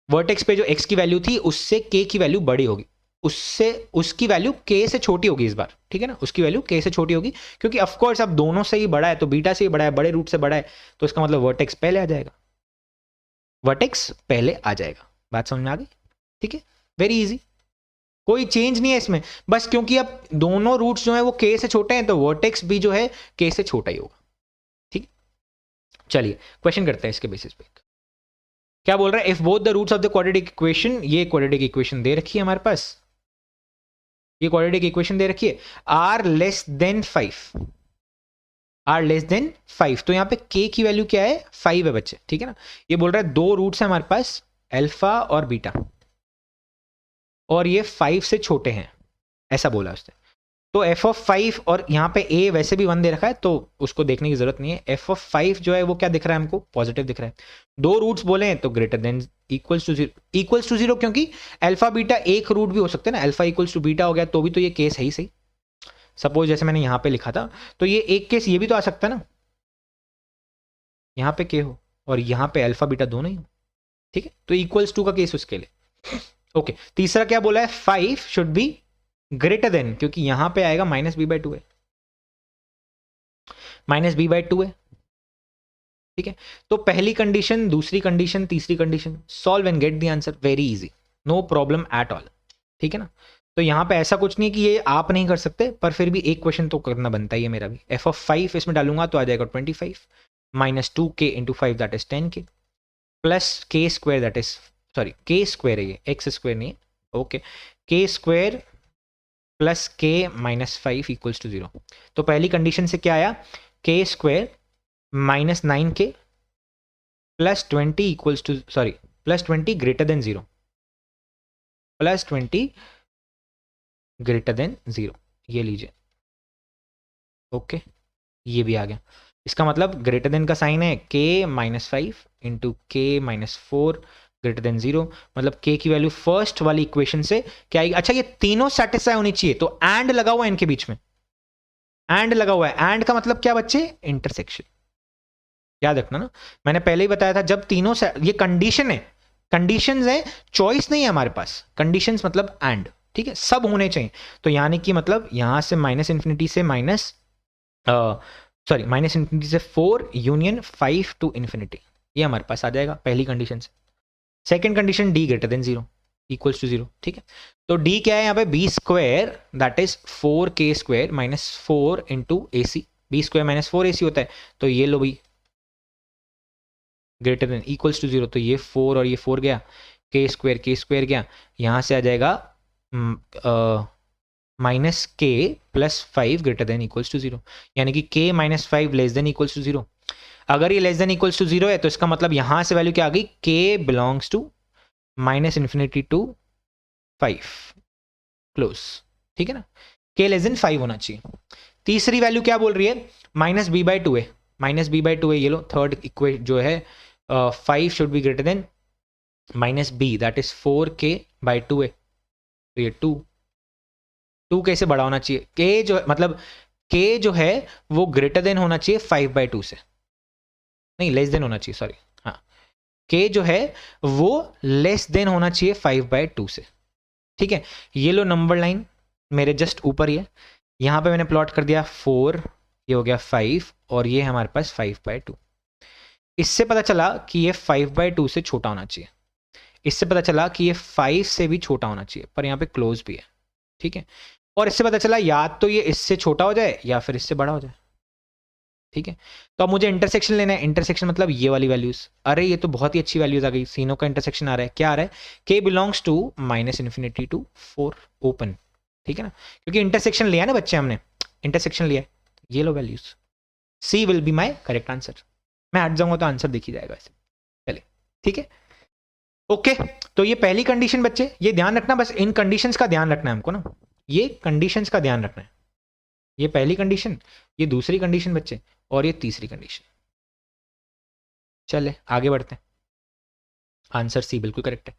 S1: वर्टेक्स पे जो एक्स की वैल्यू थी उससे के की वैल्यू बड़ी होगी, उससे उसकी वैल्यू के से छोटी होगी इस बार, ठीक है ना, उसकी वैल्यू के से छोटी होगी, क्योंकि ऑफकोर्स अब दोनों से ही बड़ा है तो बीटा से ही बड़ा है, बड़े रूट से बड़ा है, तो इसका मतलब वर्टेक्स पहले आ जाएगा, वर्टेक्स पहले आ जाएगा। बात समझ में आ गई? ठीक है, वेरी इजी, कोई चेंज नहीं है इसमें, बस क्योंकि अब दोनों रूट्स जो है वो के से छोटे हैं तो वर्टेक्स भी जो है के से छोटा ही होगा। ठीक, चलिए क्वेश्चन करते हैं इसके बेसिस पे। क्या बोल रहा है, if both the roots of the quadratic equation, ये क्वाड्रेटिक इक्वेशन दे रखी है हमारे पास, ये क्वाड्रेटिक इक्वेशन दे रखी है, are less than 5, are less than 5, तो यहाँ पे k की वैल्यू क्या है, 5 है बच्चे, ठीक है ना। ये बोल रहा है दो रूट्स है हमारे पास, अल्फा और बीटा, और ये 5 से छोटे हैं, ऐसा बोला उसने। तो एफ ऑफ 5, और यहाँ पे a वैसे भी 1 दे रखा है तो उसको देखने की जरूरत नहीं है, एफ ऑफ 5 जो है वो क्या दिख रहा है हमको, पॉजिटिव दिख रहा है। दो रूट्स बोले हैं तो ग्रेटर देन इक्वल्स टू 0, क्योंकि अल्फा बीटा एक रूट भी हो सकते हैं ना, अल्फा इक्वल्स टू बीटा हो गया तो भी तो ये केस है ही सही। सपोज जैसे मैंने यहाँ पे लिखा था तो ये एक केस ये भी तो आ सकता है ना, यहाँ पे के हो और यहाँ पे अल्फा बीटा दोनों ही हो, ठीक है, तो इक्वल्स टू का केस उसके लिए। ओके, तीसरा क्या बोला है, 5 शुड बी ग्रेटर देन, क्योंकि यहां पे आएगा -b/2 है, -b/2 है, ठीक है। तो पहली कंडीशन, दूसरी कंडीशन, तीसरी condition, solve and get the answer, very easy, no problem at all, ठीक है ना। तो यहां पे ऐसा कुछ नहीं कि ये आप नहीं कर सकते, पर फिर भी एक क्वेश्चन तो करना बनता ही है मेरा भी। एफ ऑफ 5 इसमें डालूंगा तो आ जाएगा 25 -2k into 5 that is 10k plus k square that is, sorry k square है ये, x स्क्वायर नहीं है, ओके, k स्क्वायर प्लस के -5 इक्वल्स टू 0। तो पहली कंडीशन से क्या आया, k square -9k plus 20 equals to, sorry plus 20 greater than 0, plus 20 greater than 0, ये लीजिए, ओके, ये भी आ गया। इसका मतलब ग्रेटर देन का साइन है k -5 इंटू के -4 ग्रेटर देन 0, मतलब k की वैल्यू फर्स्ट वाली इक्वेशन से क्या आएगी। अच्छा, ये तीनों सेटिस्फाई होनी चाहिए, तो एंड लगा हुआ है इनके बीच में, एंड लगा हुआ है, एंड का मतलब क्या बच्चे, इंटरसेक्शन, याद रखना ना, मैंने पहले ही बताया था, जब तीनों ये कंडीशन है, कंडीशंस है, चॉइस नहीं है हमारे पास, कंडीशंस मतलब एंड, ठीक है, सब होने चाहिए। तो यानी कि मतलब यहां से -∞ से -∞ से 4 यूनियन 5 टू इन्फिनिटी, ये हमारे पास आ जाएगा पहली कंडीशन से। Second condition, D greater than 0 equals to 0, ठीक है। तो डी क्या है यहाँ पे, B square that is 4k square -4 into A C, B square -4ac होता है, तो ये लो भाई ग्रेटर देन इक्वल्स टू 0, तो ये 4 और ये 4 गया, k स्क्वायर गया, यहाँ से आ जाएगा -k plus 5 greater than equals to 0, यानी कि k -5 less than equals to 0। अगर ये लेस देन इक्वल्स टू 0 है तो इसका मतलब यहां से वैल्यू क्या आ गई, k belongs to -∞ to 5 close, ठीक है ना, k लेस देन 5 होना चाहिए। तीसरी वैल्यू क्या बोल रही है, -b/2 है, -b/2 है, ये लो थर्ड इक्वेशन जो है, 5 should be greater then -b that is 4k/2 है, तो ये 2 कैसे बड़ा होना चाहिए, k जो मतलब k जो है वो ग्रेटर देन होना चाहिए 5/2 से, नहीं लेस देन होना चाहिए, सॉरी, हाँ, k जो है वो लेस देन होना चाहिए 5/2 से, ठीक है। ये लो नंबर लाइन मेरे जस्ट ऊपर ही है, यहां पे मैंने प्लॉट कर दिया 4, ये हो गया 5 और ये हमारे पास 5/2। इससे पता चला कि ये 5/2 से छोटा होना चाहिए, इससे पता चला कि ये 5 से भी छोटा होना चाहिए, पर यहाँ पे क्लोज भी है, ठीक है। और इससे पता चला या तो ये इससे छोटा हो जाए या फिर इससे बड़ा हो जाए, ठीक है। तो अब मुझे इंटरसेक्शन लेना है, इंटरसेक्शन मतलब ये वाली वैल्यूज, अरे ये तो बहुत ही अच्छी वैल्यूज आ गई, सीनों का इंटरसेक्शन आ रहा है, क्या आ रहा है, k belongs to -∞ to 4 open, ठीक है ना, क्योंकि इंटरसेक्शन लिया ना बच्चे हमने, इंटरसेक्शन लिया, ये लो values, C will be my correct answer, मैं हट जाऊंगा तो आंसर दिख ही जाएगा ऐसे, चलिए ठीक है। ओके तो ये पहली कंडीशन बच्चे, ये ध्यान रखना, बस इन कंडीशंस का ध्यान रखना है हमको ना, ये कंडीशंस का ध्यान रखना है। ये पहली कंडीशन, ये दूसरी कंडीशन बच्चे, और ये तीसरी कंडीशन। चले आगे बढ़ते हैं। आंसर सी बिल्कुल करेक्ट है।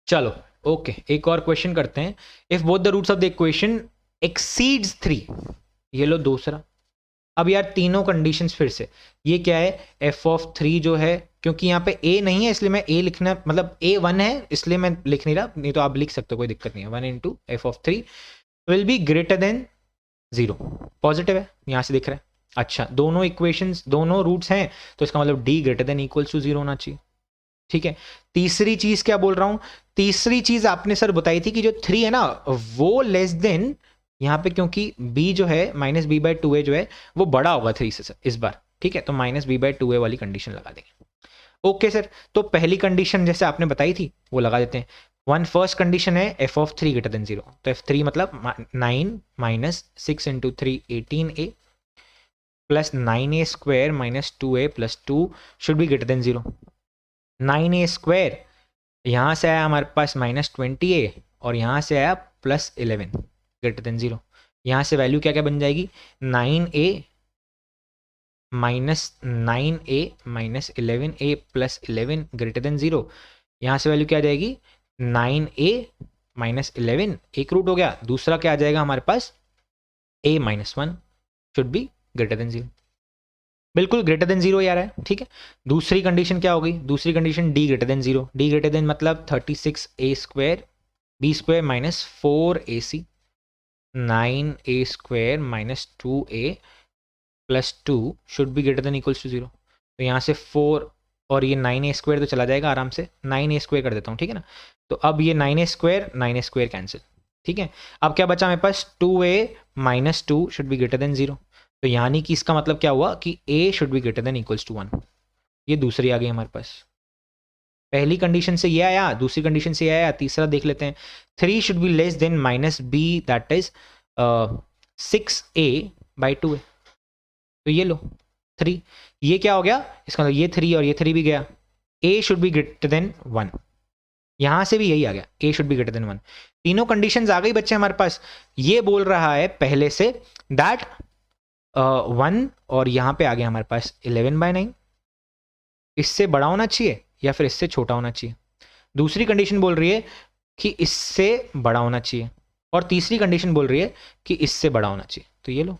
S1: चलो ओके, एक और क्वेश्चन करते हैं। If both the roots of the equation exceeds 3, ये लो दूसरा। अब यार तीनों कंडीशंस फिर से, ये क्या है, एफ ऑफ 3 जो है, क्योंकि यहाँ पे ए नहीं है इसलिए मैं ए लिखना, मतलब ए 1 है इसलिए मैं लिख नहीं रहा, नहीं तो आप लिख सकते हो, कोई दिक्कत नहीं है। 1 into F of 3 will B greater than 0, positive है यहाँ से दिख रहा है। अच्छा, दोनों इक्वेशंस, दोनों रूट्स हैं, तो इसका मतलब D greater than equals to 0 होना चाहिए। ठीक है, तीसरी चीज क्या बोल रहा हूं, तीसरी चीज आपने सर बताई थी कि जो 3 है ना वो लेस देन, यहाँ पे क्योंकि b जो है माइनस बी बाई 2a जो है वो बड़ा होगा 3 से सर इस बार। ठीक है, तो माइनस बी बाई 2a वाली कंडीशन लगा देंगे। ओके सर, तो पहली कंडीशन जैसे आपने बताई थी वो लगा देते हैं। वन फर्स्ट कंडीशन है एफ ऑफ 3 ग्रेटर देन 0, तो f3 मतलब 9 minus 6 into 3 18a plus 9a square minus 2a plus 2 should be greater than 0। 9a square यहाँ से आया हमारे पास माइनस 20a और यहाँ से आया प्लस 11 ग्रेटर देन 0। यहाँ से वैल्यू क्या क्या बन जाएगी, 9a minus 11a plus 11 greater than 0। यहाँ से वैल्यू क्या आ जाएगी, 9a माइनस 11 एक रूट हो गया, दूसरा क्या आ जाएगा हमारे पास, a minus 1 should be greater than 0। बिल्कुल ग्रेटर देन 0 आ रहा है। ठीक है, दूसरी कंडीशन क्या होगी, दूसरी condition d greater than 0। d greater than मतलब 36a square b square minus 4ac 9a square minus 2a plus 2 should be greater than equals to 0। तो यहाँ से 4 और ये 9a स्क्वायर तो चला जाएगा आराम से, 9a स्क्वायर कर देता हूँ। ठीक है ना, तो अब ये 9a स्क्वायर कैंसिल। ठीक है, अब क्या बचा मेरे पास, 2a minus 2 should be greater than 0। तो यानी कि इसका मतलब क्या हुआ कि a should be greater than equals to 1। ये दूसरी आ गई हमारे पास, पहली कंडीशन से ये आया, दूसरी कंडीशन से ये आया, तीसरा देख लेते हैं। 3 should be less then minus b that is 6a by 2a। तो ये लो 3, ये क्या हो गया, इसका मतलब ये 3 और ये 3 भी गया। a should be greater then 1, यहां से भी यही आ गया, a should be greater then 1। तीनों कंडीशंस आ गई बच्चे हमारे पास। ये बोल रहा है पहले से दैट 1 और यहां पे आ गया हमारे पास 11/9, इससे बड़ा होना चाहिए या फिर इससे छोटा होना चाहिए। दूसरी कंडीशन बोल रही है कि इससे बड़ा होना चाहिए, और तीसरी कंडीशन बोल रही है कि इससे बड़ा होना चाहिए। तो ये लो,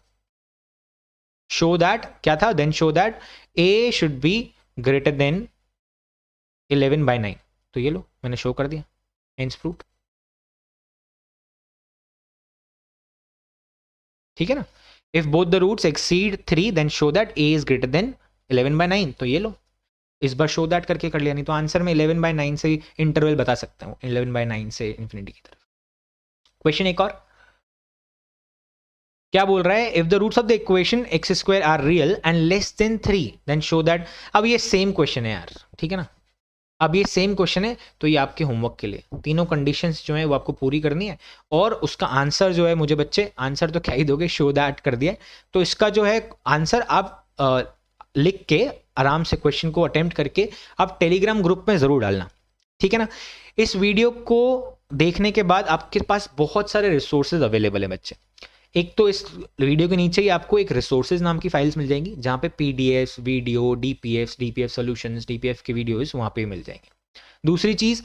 S1: शो दैट क्या था, then show that a should be greater than 11/9। तो ये लो मैंने शो कर दिया, हेंस प्रूव्ड। ठीक है ना, if both the roots exceed 3 then show that a is greater than 11/9। तो ये लो, इस बार शो दैट करके कर लिया, नहीं तो आंसर में 11/9 से इंटरवल बता सकता हूँ, 11/9 से इन्फिनिटी की तरफ। क्वेश्चन एक और क्या बोल रहा है, if the roots of the equation X square are real and less than 3 then show that. अब ये सेम क्वेश्चन है यार, ठीक है ना, अब ये सेम क्वेश्चन है, तो ये आपके होमवर्क के लिए तीनों कंडीशंस जो है वो आपको पूरी करनी है, और उसका आंसर जो है, मुझे बच्चे आंसर तो क्या ही दोगे, शो दैट कर दिया, तो इसका जो है आंसर आप लिख के आराम से क्वेश्चन को अटेम्प्ट करके आप टेलीग्राम ग्रुप में ज़रूर डालना। ठीक है ना, इस वीडियो को देखने के बाद आपके पास बहुत सारे रिसोर्सेज अवेलेबल है बच्चे। एक तो इस वीडियो के नीचे ही आपको एक रिसोर्सेज नाम की फाइल्स मिल जाएंगी, जहाँ पे PDF, video, DPF solutions, DPF के वीडियोस वहाँ पे मिल जाएंगे। दूसरी चीज़,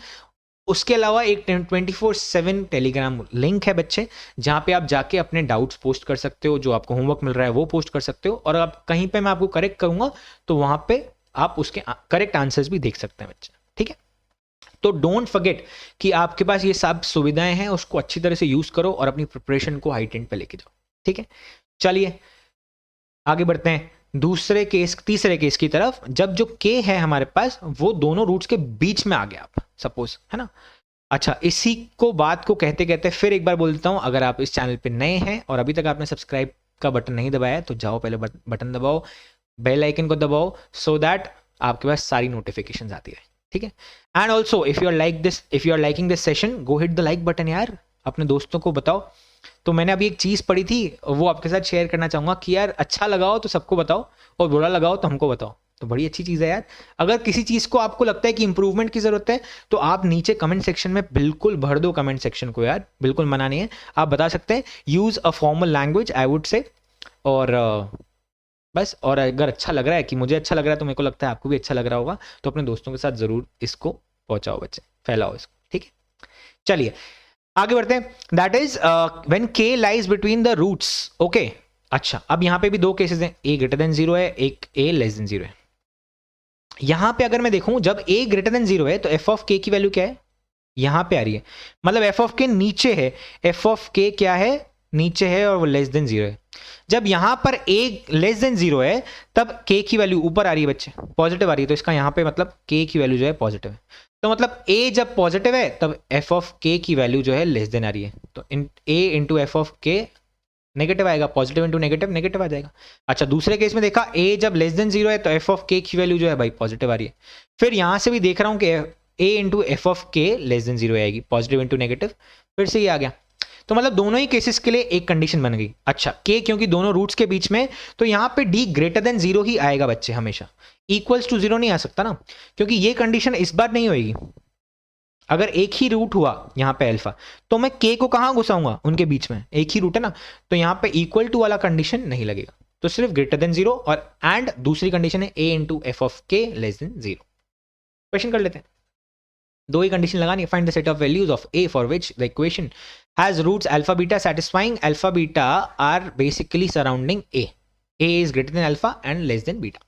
S1: उसके अलावा एक 24/7 टेलीग्राम लिंक है बच्चे, जहाँ पे आप जाके अपने डाउट्स पोस्ट कर सकते हो, जो आपको होमवर्क मिल रहा है वो पोस्ट कर सकते हो, और आप कहीं पे मैं आपको करेक्ट करूँगा तो वहाँ पे आप उसके करेक्ट आंसर्स भी देख सकते हैं बच्चे। ठीक है, तो डोंट फॉरगेट कि आपके पास ये सब सुविधाएं हैं, उसको अच्छी तरह से यूज करो और अपनी प्रिपरेशन को हाई टेंट पे लेके जाओ। ठीक है, चलिए आगे बढ़ते हैं तीसरे केस की तरफ। जब जो k है हमारे पास वो दोनों रूट्स के बीच में आ गया, आप सपोज, है ना। अच्छा, इसी को बात को कहते कहते फिर एक बार बोल देता हूं, अगर आप इस चैनल पे नए हैं और अभी तक आपने सब्सक्राइब का बटन नहीं दबाया है तो जाओ पहले बटन दबाओ, बेल आइकन को दबाओ, सो दैट आपके पास सारी नोटिफिकेशन आती है। ठीक है, and also if you are liking this session, go hit the like button यार, अपने दोस्तों को बताओ। तो मैंने अभी एक चीज़ पढ़ी थी, वो आपके साथ शेयर करना चाहूँगा कि यार अच्छा लगाओ तो सबको बताओ, और बुरा लगाओ तो हमको बताओ। तो बड़ी अच्छी चीज़ है यार। अगर किसी चीज़ को आपको लगता है कि इंप्रूवमेंट की ज़रूरत है तो आप नीचे कमेंट सेक्शन में बिल्कुल भर दो कमेंट सेक्शन को यार, बिल्कुल मना नहीं है, आप बता सकते हैं। Use a formal language I would say. और बस, और अगर अच्छा लग रहा है, कि मुझे अच्छा लग रहा है तो मेरे को लगता है आपको भी अच्छा लग रहा होगा, तो अपने दोस्तों के साथ ज़रूर इसको पहुँचाओ बच्चे, फैलाओ इसको, ठीक है। चलिए आगे बढ़ते हैं। That is when K lies between the roots. Okay, अच्छा अब यहां पे भी दो केसेस हैं, ए ग्रेटर देन जीरो है, एक ए लेस देन जीरो है। यहां पे अगर मैं देखूं जब ए ग्रेटर देन जीरो है तो एफ ऑफ के की वैल्यू क्या है, यहां पे आ रही है, मतलब एफ ऑफ के नीचे है, एफ ऑफ के क्या है, नीचे है, और वो लेस देन जीरो है। जब यहां पर ए लेस देन जीरो है तब के की वैल्यू ऊपर आ रही है बच्चे, पॉजिटिव आ रही है, तो इसका यहां पे मतलब के की वैल्यू जो है पॉजिटिव है। तो मतलब ए जब पॉजिटिव है तब एफ ऑफ के की वैल्यू जो है लेस देन आ रही है, तो ए इंटू एफ ऑफ के नेगेटिव आएगा, पॉजिटिव इंटू नेगेटिव नेगेटिव आ जाएगा। अच्छा दूसरे केस में देखा ए जब लेस देन जीरो है तो एफ ऑफ के की वैल्यू जो है भाई पॉजिटिव आ रही है। फिर यहां से भी देख रहा हूं कि ए into F of K less than zero आएगी, पॉजिटिव इंटू नेगेटिव, फिर से ये आ गया। तो मतलब दोनों ही केसेस के लिए एक कंडीशन बन गई। अच्छा के क्योंकि दोनों रूट्स के बीच में, तो यहां पे डी ग्रेटर देन जीरो ही आएगा बच्चे, हमेशा इक्वल्स टू जीरो नहीं आ सकता ना, क्योंकि ये कंडीशन इस बार नहीं होगी। अगर एक ही रूट हुआ यहाँ पे अल्फा, तो मैं के को कहाँ घुसाऊंगा, उनके बीच में एक ही रूट है ना, तो यहाँ पे इक्वल टू वाला कंडीशन नहीं लगेगा, तो सिर्फ ग्रेटर देन जीरो, और एंड दूसरी कंडीशन है A into F of K less than zero. Question कर लेते हैं, दो ही कंडीशन लगानी है। Find the set of values of A for which the equation has roots alpha beta satisfying alpha beta are basically surrounding A is greater than alpha and less than beta.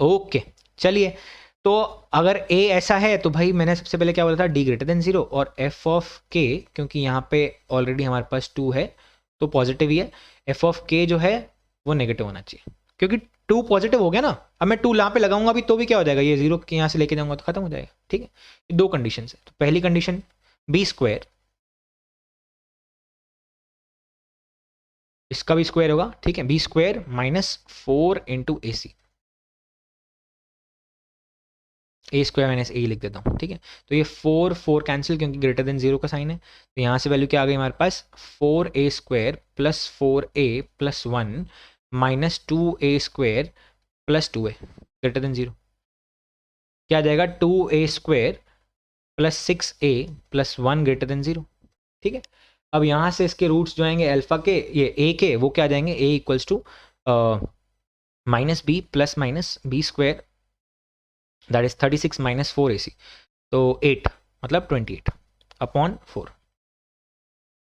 S1: Okay चलिए, तो अगर a ऐसा है तो भाई मैंने सबसे पहले क्या बोला था, d ग्रेटर देन जीरो, और f ऑफ k क्योंकि यहाँ पे ऑलरेडी हमारे पास 2 है तो पॉजिटिव ही है, f ऑफ k जो है वो नेगेटिव होना चाहिए, क्योंकि 2 पॉजिटिव हो गया ना। अब मैं 2 यहाँ पे लगाऊंगा भी तो भी क्या हो जाएगा, ये जीरो के यहाँ से लेके जाऊंगा तो खत्म हो जाएगा, ठीक है। ये दो कंडीशन है, तो पहली कंडीशन बी स्क्वायर, इसका भी स्क्वायर होगा, ठीक है, b square minus 4 into A C, A square minus ए लिख देता हूँ, ठीक है। तो ये 4 कैंसिल क्योंकि ग्रेटर देन जीरो का साइन है, तो यहाँ से वैल्यू क्या आ गई हमारे पास, 4a square plus 4a plus 1 minus 2a square plus 2a greater than zero, क्या आ जाएगा 2a square plus 6a plus 1 greater than zero, ठीक है। अब यहाँ से इसके रूट्स जो आएंगे अल्फा के, ये ए के, वो क्या आ जाएंगे, a equals to minus B plus minus B square, that is 36 minus 4ac, तो 8 मतलब 28 अपॉन 4,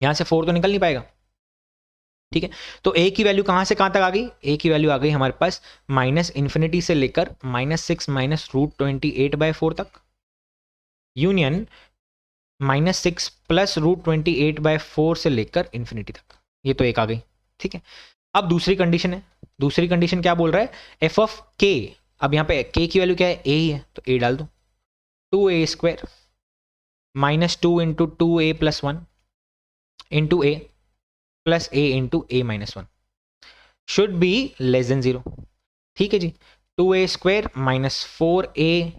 S1: यहाँ से 4 तो निकल नहीं पाएगा, ठीक है। तो a की वैल्यू कहाँ से कहाँ तक आ गई, a की वैल्यू आ गई हमारे पास माइनस इन्फिनिटी से लेकर -6 माइनस रूट 28/4 तक, यूनियन -6 प्लस रूट 28/4 से लेकर इन्फिनिटी तक, ये तो एक आ गई, ठीक है। अब दूसरी कंडीशन है, दूसरी कंडीशन क्या बोल रहा है, एफ ऑफ के, अब यहाँ पे k की वैल्यू क्या है, a ही है, तो a डाल दो, 2a square minus 2 into 2a plus 1 into a plus a into a minus 1 should be less than zero, ठीक है जी। 2a square minus 4a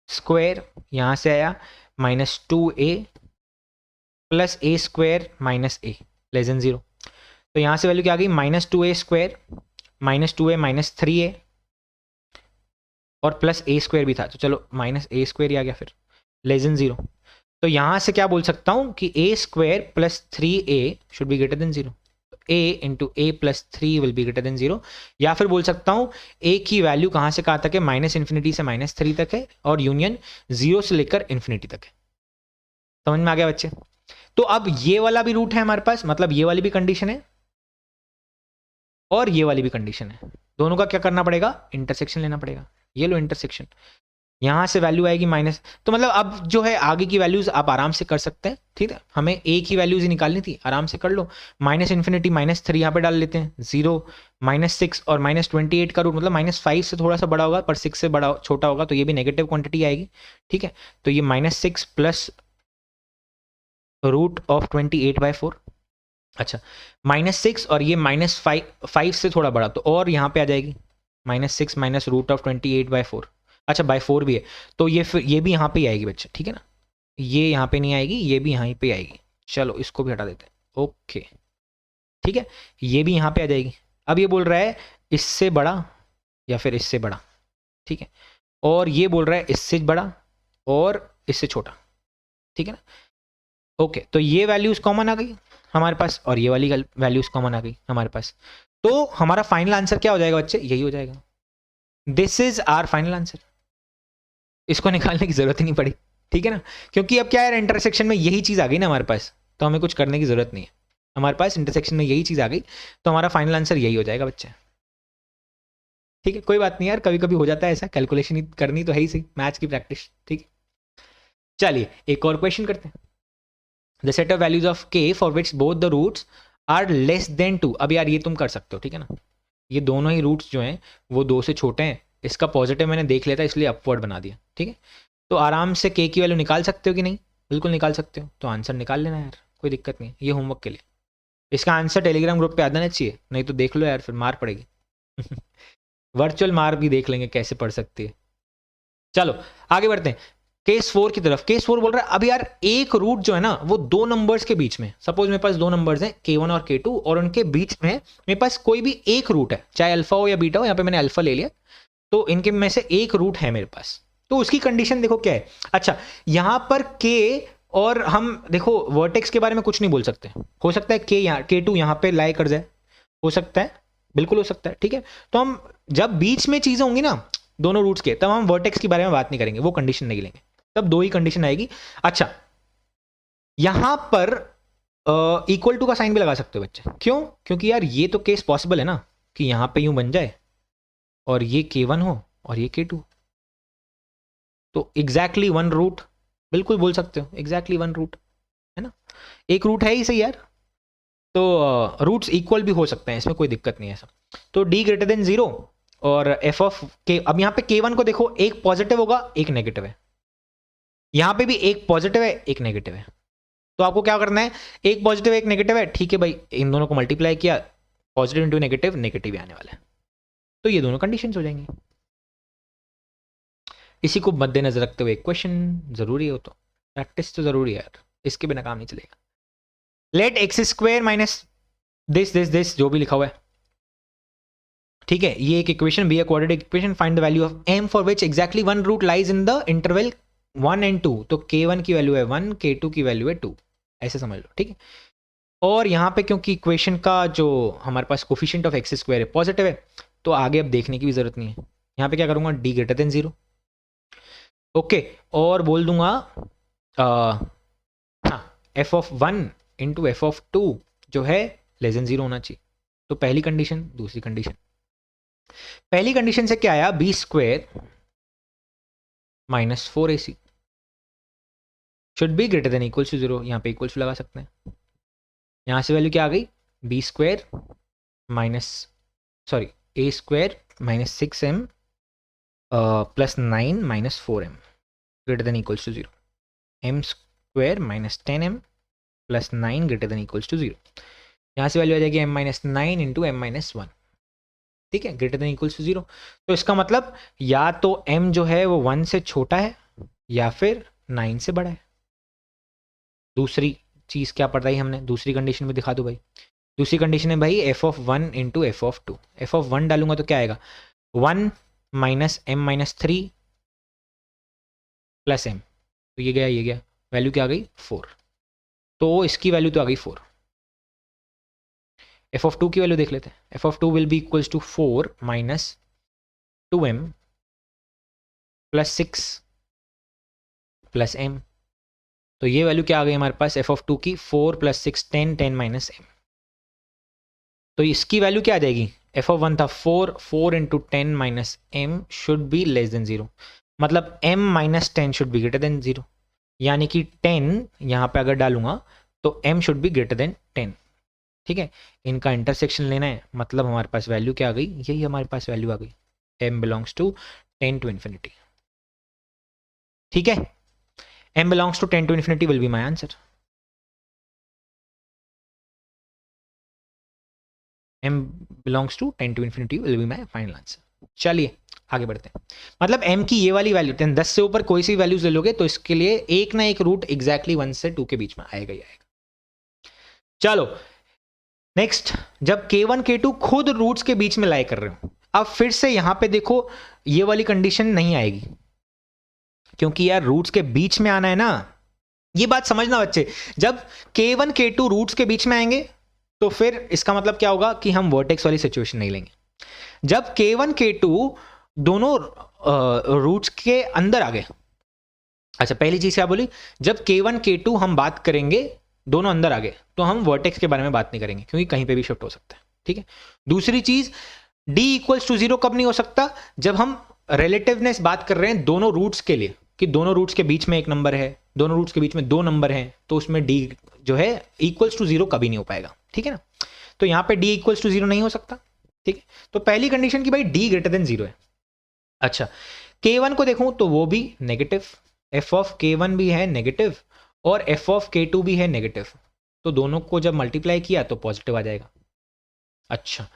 S1: square यहाँ से आया minus 2a plus a square minus a less than zero, तो यहाँ से value क्या आ गई, minus 2a square minus 2a minus 3a और प्लस a स्क्वायर भी था, तो चलो माइनस a स्क्वायर ही आ गया फिर लेस देन जीरो। तो यहां से क्या बोल सकता हूं कि a square plus 3a should be greater than zero, a into A plus 3 will B greater than zero, या फिर बोल सकता हूं a की वैल्यू कहां से कहां तक है, माइनस इन्फिनिटी से -3 तक है, और यूनियन 0 से लेकर इन्फिनिटी तक है। समझ में आ गया बच्चे। तो अब ये वाला भी रूट है हमारे पास, मतलब ये वाली भी कंडीशन है और ये वाली भी कंडीशन है, दोनों का क्या करना पड़ेगा, इंटरसेक्शन लेना पड़ेगा। ये लो इंटरसेक्शन, यहां से वैल्यू आएगी माइनस, तो मतलब अब जो है आगे की वैल्यूज आप आराम से कर सकते हैं, ठीक है। हमें ए की वैल्यूज ही निकालनी थी, आराम से कर लो, माइनस इन्फिनिटी -3 यहाँ पे डाल लेते हैं, 0 -6 और -28 का रूट, मतलब -5 से थोड़ा सा बड़ा होगा पर 6 से बड़ा छोटा होगा, तो ये भी नेगेटिव क्वांटिटी आएगी, ठीक है। तो ये -6 प्लस रूट ऑफ 28/4, अच्छा -6 और ये -5 से थोड़ा बड़ा, तो और यहाँ पे आ जाएगी -6 माइनस रूट ऑफ 28/4, अच्छा बाय 4 भी है, तो ये फिर ये भी यहाँ पे ही आएगी बच्चा, ठीक है ना, ये यहाँ पे नहीं आएगी, ये भी यहाँ पे आएगी, चलो इसको भी हटा देते हैं, ओके ठीक है, ये भी यहाँ पे आ जाएगी। अब ये बोल रहा है इससे बड़ा या फिर इससे बड़ा, ठीक है, और ये बोल रहा है इससे बड़ा और इससे छोटा, ठीक है ना। ओके, तो ये वैल्यूज कॉमन आ गई हमारे पास और ये वाली वैल्यूज कॉमन आ गई हमारे पास, तो हमारा फाइनल आंसर क्या हो जाएगा बच्चे, यही हो जाएगा। This is our final answer, इसको निकालने की जरूरत ही नहीं पड़ी, ठीक है ना, क्योंकि अब क्या है, इंटरसेक्शन में यही चीज आ गई ना हमारे पास, तो हमें कुछ करने की जरूरत नहीं है, हमारे पास इंटरसेक्शन में यही चीज आ गई, तो हमारा फाइनल आंसर यही हो जाएगा बच्चे। ठीक है, कोई बात नहीं यार, कभी कभी हो जाता है ऐसा, कैलकुलेशन करनी तो है ही सही, मैथ्स की प्रैक्टिस, ठीक है। चलिए एक और क्वेश्चन करते हैं। The set of values of k for which both the roots are less than 2। अब यार ये तुम कर सकते हो, ठीक है ना, ये दोनों ही रूट्स जो हैं वो 2 से छोटे हैं, इसका पॉजिटिव मैंने देख लिया था इसलिए अपवर्ड बना दिया, ठीक है। तो आराम से के की वैल्यू निकाल सकते हो कि नहीं, बिल्कुल निकाल सकते हो, तो आंसर निकाल लेना यार, कोई दिक्कत नहीं, ये होमवर्क के लिए। इसका आंसर टेलीग्राम ग्रुप पे आ जाना चाहिए, नहीं तो देख लो यार फिर मार पड़ेगी। वर्चुअल मार भी देख लेंगे कैसे पढ़ सकती है। चलो आगे बढ़ते हैं केस 4 की तरफ। केस 4 बोल रहा है अब यार एक रूट जो है ना वो 2 नंबर्स के बीच में, सपोज मेरे पास 2 नंबर्स हैं k1 और k2 और उनके बीच में मेरे पास कोई भी एक रूट है, चाहे अल्फा हो या बीटा हो, यहाँ पे मैंने अल्फा ले लिया, तो इनके में से एक रूट है मेरे पास, तो उसकी कंडीशन देखो क्या है। अच्छा, यहां पर k और हम देखो वर्टेक्स के बारे में कुछ नहीं बोल सकते, हो सकता है k यहाँ k2 यहाँ पे लाई कर जाए, हो सकता है, बिल्कुल हो सकता है, ठीक है। तो हम जब बीच में चीजें होंगी ना दोनों रूट्स के, तब हम वर्टेक्स के बारे में बात नहीं करेंगे, वो कंडीशन नहीं लेंगे, तब 2 ही कंडीशन आएगी। अच्छा, यहां पर इक्वल टू का साइन भी लगा सकते हो बच्चे, क्यों, क्योंकि यार ये तो केस पॉसिबल है ना कि यहां पे यूं बन जाए और ये k1 हो और ये k2, तो एग्जैक्टली 1 रूट, बिल्कुल बोल सकते हो एग्जैक्टली 1 रूट, है ना, एक रूट है ही सही यार, तो रूट्स इक्वल भी हो सकते हैं, इसमें कोई दिक्कत नहीं है ऐसा। तो d ग्रेटर देन 0 और f ऑफ k, अब यहाँ पे k1 को देखो एक पॉजिटिव होगा एक नेगेटिव है, यहाँ पे भी एक पॉजिटिव है एक नेगेटिव है, तो आपको क्या करना है, एक पॉजिटिव एक नेगेटिव है, ठीक है भाई, इन दोनों को मल्टीप्लाई किया, पॉजिटिव इंटू नेगेटिव, नेगेटिव ही आने वाला है, तो ये दोनों कंडीशंस हो जाएंगी। इसी को मद्देनजर रखते हुए क्वेश्चन जरूरी हो, तो प्रैक्टिस तो जरूरी है यार, इसके बिना काम नहीं चलेगा। Let X square minus this जो भी लिखा हुआ है, ठीक है, ये एक इक्वेशन भी है, quadratic equation, find the value of m for which exactly 1 root lies in the interval 1 and 2, तो k1 की वैल्यू है 1, k2 की वैल्यू है 2, ऐसे समझ लो, ठीक है। और यहाँ पे क्योंकि इक्वेशन का जो हमारे पास कोफिशिएंट ऑफ एक्स स्क्वायर है पॉजिटिव है, तो आगे अब देखने की भी जरूरत नहीं है, यहाँ पे क्या करूंगा, d ग्रेटर देन 0, ओके, और बोल दूंगा हाँ f of 1 into F of 2 जो है लेस देन 0 होना चाहिए, तो पहली कंडीशन। दूसरी कंडीशन, पहली कंडीशन से क्या आया, B square minus 4ac should be greater than equals to 0, यहाँ पे इक्वल्स लगा सकते हैं, यहाँ से वैल्यू क्या आ गई, B square minus sorry A square minus 6m plus 9 minus 4m greater than equals to 0, m square minus 10m plus 9 greater than equals to 0, यहाँ से वैल्यू आ जाएगी m minus 9 into m minus 1, ठीक है, greater than equals to 0। तो इसका मतलब या तो m जो है वो 1 से छोटा है या फिर 9 से बड़ा है। दूसरी चीज क्या पढ़ रही है हमने, दूसरी कंडीशन में दिखा दो भाई, दूसरी कंडीशन है भाई f of 1 into F of 2, F of 1 डालूंगा तो क्या आएगा, 1 minus m minus 3 plus m, तो ये गया, वैल्यू क्या आ गई 4, तो इसकी वैल्यू तो आ गई 4। एफ ऑफ 2 की वैल्यू देख लेते हैं, F of 2 will be equals to 4 minus 2m plus 6 plus m, तो ये वैल्यू क्या आ गई हमारे पास एफ ऑफ 2 की, 4 प्लस 6 10 10 माइनस m, तो इसकी वैल्यू क्या आ जाएगी, एफ ऑफ 1 था 4, 4 into 10 minus m should be less then 0, मतलब m minus 10 should be greater than 0, यानी कि 10 यहाँ पे अगर डालूंगा तो m should be greater then 10, ठीक है। इनका इंटरसेक्शन लेना है, मतलब हमारे पास वैल्यू क्या आ गई, यही हमारे पास वैल्यू आ गई, m belongs to 10 to infinity, ठीक है, m belongs to 10 to infinity will be my answer, m belongs to 10 to infinity will be my final answer. चलिए आगे बढ़ते हैं, मतलब m की ये वाली वैल्यू 10 से ऊपर कोई सी वैल्यूज ले लोगे तो इसके लिए एक ना एक रूट एग्जैक्टली 1 से 2 के बीच में आएगा ही आएगा। चलो नेक्स्ट, जब k1 k2 खुद रूट्स के बीच में लाई कर रहे हो, अब फिर से यहां पे देखो ये वाली कंडीशन नहीं आएगी, क्योंकि यार रूट्स के बीच में आना है ना, ये बात समझना बच्चे। जब K1 K2 रूट्स के बीच में आएंगे तो फिर इसका मतलब क्या होगा कि हम वर्टेक्स वाली सिचुएशन नहीं लेंगे। जब K1 K2 दोनों रूट्स के अंदर आ गए, अच्छा पहली चीज क्या बोली, जब K1 K2 हम बात करेंगे दोनों अंदर आ गए तो हम वर्टेक्स के बारे में बात नहीं करेंगे, क्योंकि कहीं पे भी शिफ्ट हो सकता है, ठीक है। दूसरी चीज, D इक्वल्स टू 0 कब नहीं हो सकता, जब हम रिलेटिवनेस बात कर रहे हैं दोनों रूट्स के लिए, कि दोनों रूट्स के बीच में एक नंबर है, दोनों रूट्स के बीच में दो नंबर हैं, तो उसमें D जो है इक्वल्स टू 0 कभी नहीं हो पाएगा, ठीक है ना। तो यहां पे D इक्वल्स टू 0 नहीं हो सकता, ठीक है। तो पहली कंडीशन की भाई D ग्रेटर देन 0 है। अच्छा K1 को देखूं तो वो भी नेगेटिव, f ऑफ K1 भी है नेगेटिव और f ऑफ K2 भी है नेगेटिव, तो दोनों को जब मल्टीप्लाई किया तो पॉजिटिव आ जाएगा। अच्छा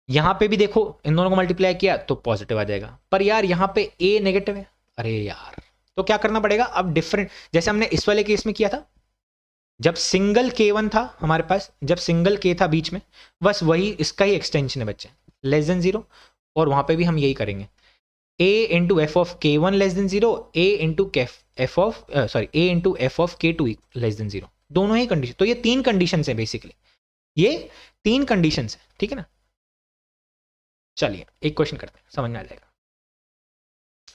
S1: यहां पे भी देखो इन दोनों को मल्टीप्लाई किया तो पॉजिटिव आ जाएगा, पर यार यहां पे a नेगेटिव है, अरे यार तो क्या करना पड़ेगा अब, डिफरेंट जैसे हमने इस वाले केस में किया था, जब सिंगल K1 था हमारे पास, जब सिंगल K था बीच में, बस वही इसका ही एक्सटेंशन है बच्चे, लेस देन 0, और वहां पे भी हम यही करेंगे, a into F of K1 less than 0, a into F of a into F of K2 less than 0, दोनों ही कंडीशन। तो ये तीन कंडीशन है बेसिकली, ये तीन कंडीशन है, ठीक है ना। चलिए एक क्वेश्चन करते हैं, समझ में आ जाएगा।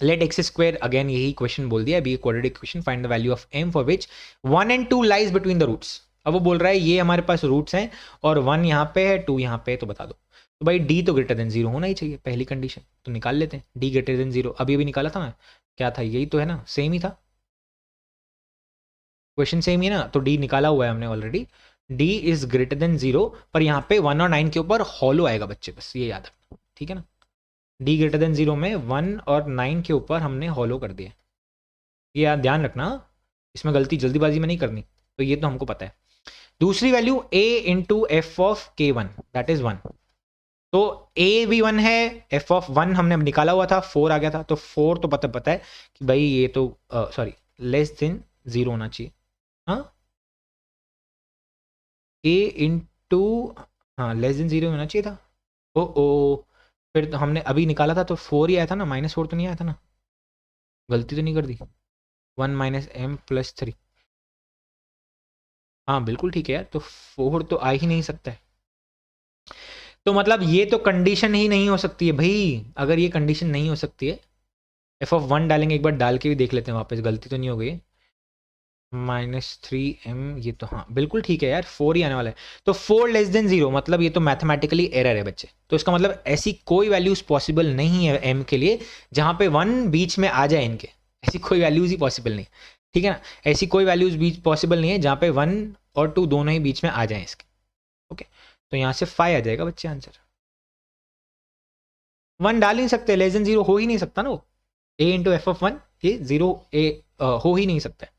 S1: लेट एक्स स्क्वायर, अगेन यही क्वेश्चन बोल दिया, be quadratic equation, find the value of m for which 1 and 2 lies between the roots. अब वो बोल रहा है ये हमारे पास रूट्स हैं और 1 यहाँ पे है 2 यहाँ पे है, तो बता दो। तो भाई d तो ग्रेटर देन 0 होना ही चाहिए, पहली कंडीशन तो निकाल लेते हैं, d ग्रेटर देन 0, अभी अभी निकाला था ना, क्या था यही तो है ना, सेम ही था क्वेश्चन, सेम ही है ना, तो d निकाला हुआ है हमने already, d is greater than 0, पर यहाँ पे 1 और 9 के ऊपर हॉलो आएगा बच्चे, बस ये याद रखना, ठीक है ना। d ग्रेटर देन 0 में 1 और 9 के ऊपर हमने हॉलो कर दिया, ये यार ध्यान रखना, इसमें गलती जल्दीबाजी में नहीं करनी, तो ये तो हमको पता है। दूसरी value a into F of K1 that is 1, तो a भी 1 है, f ऑफ 1 हमने निकाला हुआ था, 4 आ गया था, तो 4 तो पता है कि भाई ये तो सॉरी लेस देन 0 होना चाहिए, हाँ a इंटू, हाँ लेस देन 0 होना चाहिए था, ओ फिर तो हमने अभी निकाला था तो 4 ही आया था ना, -4 तो नहीं आया था ना, गलती तो नहीं कर दी, 1 माइनस m प्लस 3, हाँ बिल्कुल ठीक है यार, तो 4 तो आ ही नहीं सकता है, तो मतलब ये तो कंडीशन ही नहीं हो सकती है भाई। अगर ये कंडीशन नहीं हो सकती है, एफ ऑफ 1 डालेंगे, एक बार डाल के भी देख लेते हैं वापस, गलती तो नहीं हो गई, -3m, ये तो हाँ बिल्कुल ठीक है यार, 4 ही आने वाला है, तो 4 लेस देन 0, मतलब ये तो मैथमेटिकली एरर है बच्चे, तो इसका मतलब ऐसी कोई वैल्यूज पॉसिबल नहीं है m के लिए जहाँ पे 1 बीच में आ जाए इनके, ऐसी कोई वैल्यूज ही पॉसिबल नहीं, ठीक है ना, ऐसी कोई वैल्यूज बीच पॉसिबल नहीं है जहाँ पे 1 और 2 दोनों ही बीच में आ जाए इसके, ओके। तो यहाँ से 5 आ जाएगा बच्चे आंसर, 1 डाल ही नहीं सकते, लेस देन 0 हो ही नहीं सकता ना वो, a इंटू एफ ऑफ 1 ये 0 a हो ही नहीं सकता है,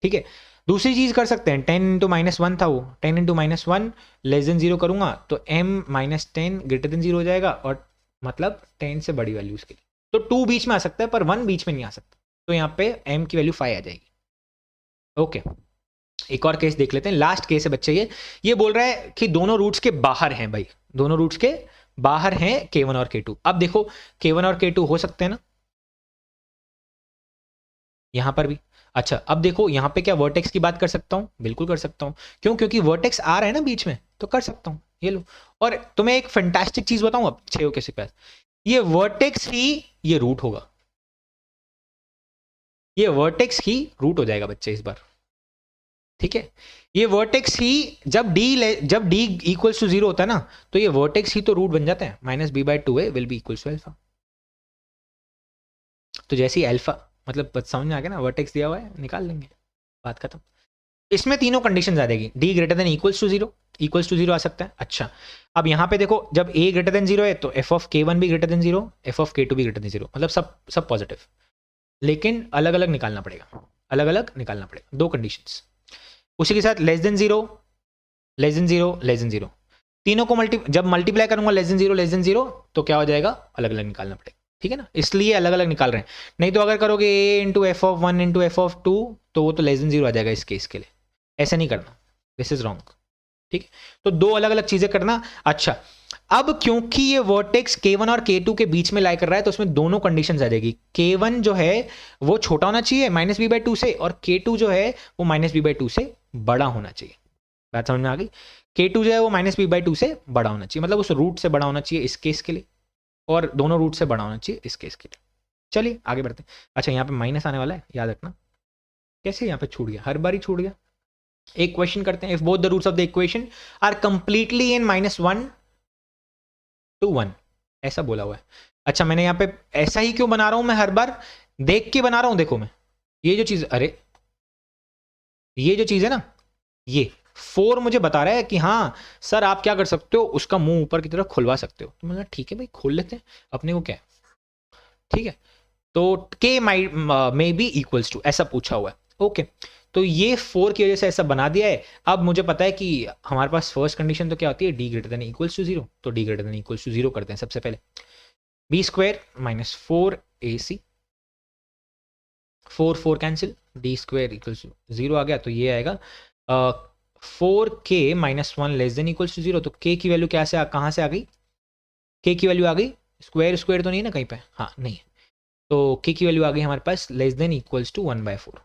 S1: ठीक है। दूसरी चीज कर सकते हैं, 10 इंटू -1 था वो, 10 इंटू -1 लेस देन 0 करूंगा तो m माइनस 10 ग्रेटर देन 0 हो जाएगा, और मतलब 10 से बड़ी वैल्यूज के लिए, तो 2 बीच में आ सकता है पर 1 बीच में नहीं आ सकता, तो यहाँ पे m की वैल्यू 5 आ जाएगी, ओके। एक और केस देख लेते हैं, लास्ट केस है बच्चे, ये बोल रहा है कि दोनों रूट्स के बाहर हैं भाई, दोनों रूट्स के बाहर हैं K1 और K2। अब देखो K1 और K2 हो सकते हैं ना, यहां पर भी। अच्छा अब देखो यहाँ पे क्या वर्टेक्स की बात कर सकता हूँ, बिल्कुल कर सकता हूँ, क्यों, क्योंकि वर्टेक्स आ रहा है ना बीच में, तो कर सकता हूँ, ये लो। और तुम्हें एक फैंटास्टिक चीज बताऊं अब 6 के पास, ये वर्टेक्स ही ये रूट होगा, ये वर्टेक्स ही रूट हो जाएगा बच्चे इस बार, ठीक है। ये वर्टेक्स ही जब d इक्वल्स टू 0 होता है ना, तो ये वर्टेक्स ही तो रूट बन जाता है, -b/2a will be equals to alpha, तो जैसे ही अल्फा, मतलब समझ में आ गया ना, वर्टेक्स दिया हुआ है निकाल लेंगे, बात खत्म। इसमें तीनों कंडीशन आ जाएगी, d greater than equals to 0 आ सकता है। अच्छा अब यहाँ पे देखो जब a ग्रेटर देन 0 है तो f ऑफ K1 भी greater than 0, f of K2 भी ग्रेटर देन 0, मतलब सब पॉजिटिव, लेकिन अलग अलग निकालना पड़ेगा, अलग अलग निकालना पड़ेगा, दो कंडीशंस। उसी के साथ less than 0 less than 0 less than 0, तीनों को जब मल्टीप्लाई करूंगा लेस देन 0 तो क्या हो जाएगा, अलग अलग निकालना पड़ेगा, ठीक है ना, इसलिए अलग अलग निकाल रहे हैं। नहीं तो अगर करोगे a into F of 1 into F of 2 तो वो तो लेस देन 0 आ जाएगा इस केस के लिए, ऐसा नहीं करना, दिस इज रॉन्ग, ठीक है। तो दो अलग अलग चीजें करना। अच्छा अब क्योंकि ये वर्टेक्स K1 और K2 के बीच में लाई कर रहा है तो उसमें दोनों कंडीशंस आ जाएगी। K1 जो है वो छोटा होना चाहिए -b/2 से, और K2 जो है वो -b/2 से बड़ा होना चाहिए। बात समझ में आ गई? K2 जो है वो -b/2 से बड़ा होना चाहिए, मतलब उस रूट से बड़ा होना चाहिए इस केस के लिए, और दोनों रूट से बड़ा होना चाहिए इस केस के लिए। चलिए आगे बढ़ते हैं। अच्छा, यहाँ पे माइनस आने वाला है, याद रखना। कैसे यहाँ पे छूट गया, हर बार ही छूट गया। एक क्वेश्चन करते हैं, if both the roots of the equation are completely in -1 to 1, ऐसा बोला हुआ है। अच्छा, मैंने यहाँ पे ऐसा ही क्यों बना रहा हूं, मैं हर बार देख के बना रहा हूं। देखो मैं ये जो चीज, अरे ये जो चीज है ना, ये 4 मुझे बता रहा है कि हाँ सर आप क्या कर सकते हो, उसका मुंह ऊपर की तरफ खुलवा सकते हो। तो मैंने ठीक है भाई, खोल लेते हैं, अपने को क्या है, ठीक है। तो k may be equals to, ऐसा पूछा हुआ है। ओके, तो ये 4 की वजह से ऐसा बना दिया है। अब मुझे पता है कि हमारे पास फर्स्ट कंडीशन तो क्या होती है, d greater than equals to 0। तो d greater than equals to 0 करते हैं सबसे पहले। b² minus 4ac, 4 cancel, d² equals to 0 आ गया। तो ये आएगा 4k minus 1 less than equals to 0। तो k की वैल्यू कहाँ से आ गई, k की वैल्यू आ गई, स्क्वायर तो नहीं है ना कहीं पे, हाँ नहीं है। तो k की वैल्यू आ गई हमारे पास लेस देन इक्वल्स टू 1/4।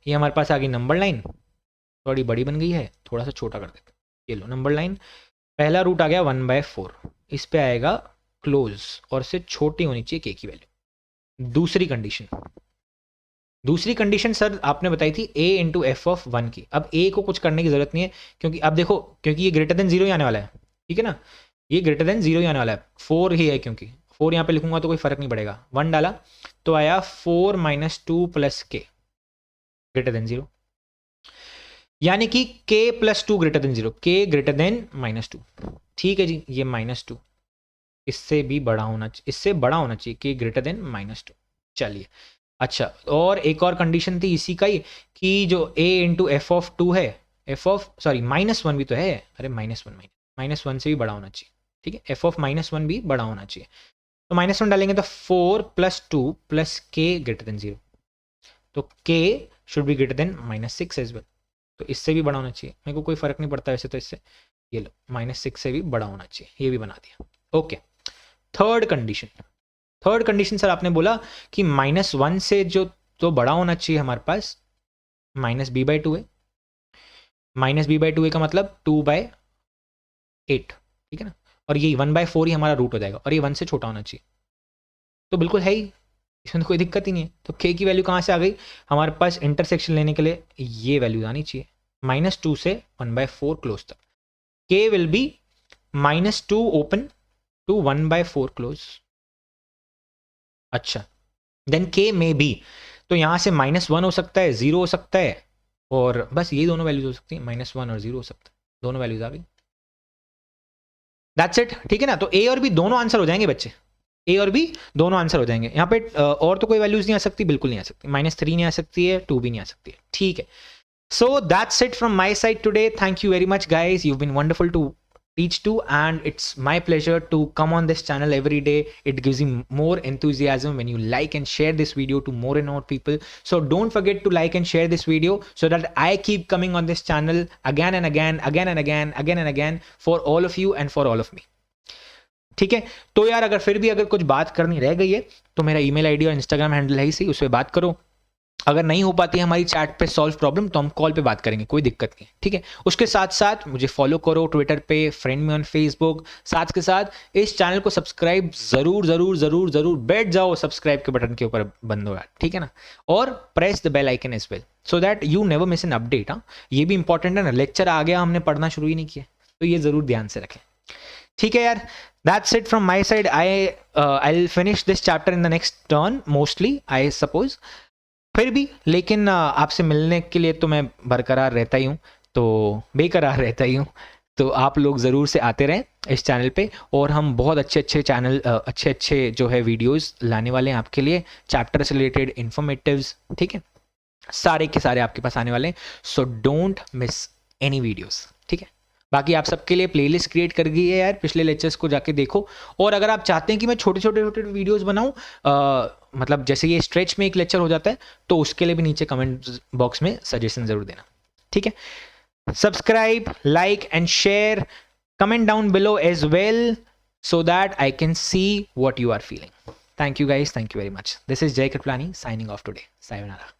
S1: ये हमारे पास आ गई नंबर लाइन, थोड़ी बड़ी बन गई है, थोड़ा सा छोटा कर देते हैं। ये लो नंबर लाइन, पहला रूट आ गया 1/4, इस पे आएगा क्लोज, और से छोटी होनी चाहिए k की वैल्यू। दूसरी कंडीशन सर आपने बताई थी a इंटू f(1) की। अब a को कुछ करने की जरूरत नहीं है, क्योंकि अब देखो, क्योंकि ये ग्रेटर देन 0 ही आने वाला है, ठीक है ना, ये ग्रेटर देन 0 ही आने वाला है, 4 ही है, क्योंकि 4 यहाँ पे लिखूंगा तो कोई फर्क नहीं पड़ेगा। 1 डाला तो आया 4 - 2 + k ग्रेटर देन 0, यानी कि k + 2 greater than 0, k greater than -2। ठीक है जी, ये -2 इससे भी बड़ा होना चाहिए, इससे बड़ा होना चाहिए, k ग्रेटर देन -2। चलिए, अच्छा, और एक और कंडीशन थी इसी का ही, कि जो a इंटू f(2) है, -1 भी तो है, अरे -1 से भी बड़ा होना चाहिए, ठीक है, f(-1) भी बड़ा होना चाहिए। तो -1 डालेंगे तो 4 + 2 + k ग्रेटर देन 0। तो k should be greater than -6 as well. तो इससे भी बड़ा होना चाहिए, मेरे को कोई फर्क नहीं पड़ता वैसे तो इससे, ये लो -6 से भी बड़ा होना चाहिए, ये भी बना दिया। ओके, थर्ड कंडीशन सर आपने बोला कि -1 से जो तो बड़ा होना चाहिए हमारे पास -b/2 है। -b/2 है का मतलब 2/8, ठीक है ना, और ये 1/4 ही हमारा रूट हो जाएगा, और ये 1 से छोटा होना चाहिए। तो बिल्कुल है ही, इसमें तो कोई दिक्कत ही नहीं है। तो k की वैल्यू कहाँ से आ गई हमारे पास, इंटरसेक्शन लेने के लिए ये वैल्यू आनी चाहिए, -2 से 1/4 क्लोज तक। k will be -2 open to 1/4 close. अच्छा, देन k में बी, तो यहां से -1 हो सकता है, 0 हो सकता है, और बस ये दोनों वैल्यूज हो सकती है, -1 और 0 हो सकता है, दोनों वैल्यूज आ गई। दैट्स इट, ठीक है ना। तो a और b दोनों आंसर हो जाएंगे बच्चे, a और b दोनों आंसर हो जाएंगे। यहाँ पे और तो कोई वैल्यूज नहीं आ सकती, बिल्कुल नहीं आ सकती, -3 नहीं आ सकती है, 2 भी नहीं आ सकती है, ठीक है। So that's it from my side today. Thank you very much, guys. You've been wonderful to teach to, and it's my pleasure to come on this channel every day. It gives me more enthusiasm when you like and share this video to more and more people. So don't forget to like and share this video so that I keep coming on this channel again and again for all of you and for all of me. ठीक है, तो यार अगर फिर भी अगर कुछ बात करनी रह गई है तो मेरा ईमेल आईडी और इंस्टाग्राम हैंडल है ही सही, उस पर बात करो। अगर नहीं हो पाती है हमारी चैट पे सॉल्व प्रॉब्लम तो हम कॉल पे बात करेंगे, कोई दिक्कत नहीं, ठीक है। उसके साथ साथ मुझे फॉलो करो ट्विटर पे, फ्रेंड में ऑन फेसबुक, साथ के साथ इस चैनल को सब्सक्राइब जरूर बैठ जाओ सब्सक्राइब के बटन के ऊपर बंद हो, ठीक है ना, और press the bell icon as well so that you never miss an update. हाँ, ये भी इंपॉर्टेंट है ना, लेक्चर आ गया, हमने पढ़ना शुरू ही नहीं किया, तो ये जरूर ध्यान से रखें, ठीक है यार। That's it from my side. I'll finish this chapter in the next turn mostly, I suppose. फिर भी लेकिन आपसे मिलने के लिए तो मैं बरकरार रहता ही हूँ, तो बेकरार रहता ही हूँ, तो आप लोग ज़रूर से आते रहें इस चैनल पे, और हम बहुत अच्छे जो है वीडियोस लाने वाले हैं आपके लिए, चैप्टर से रिलेटेड इन्फॉर्मेटिव्स, ठीक है, सारे के सारे आपके पास आने वाले हैं। So don't miss any videos, ठीक है। बाकी आप सबके लिए प्लेलिस्ट क्रिएट कर गई है यार, पिछले लेक्चर्स को जाके देखो, और अगर आप चाहते हैं कि मैं छोटे वीडियोस बनाऊं, मतलब जैसे ये स्ट्रेच में एक लेक्चर हो जाता है, तो उसके लिए भी नीचे कमेंट बॉक्स में सजेशन जरूर देना, ठीक है। Subscribe, like and share Comment down below as well so that I can see what you are feeling. Thank you guys. Thank you very much. This is Jay Kriplani signing off today. Sayonara.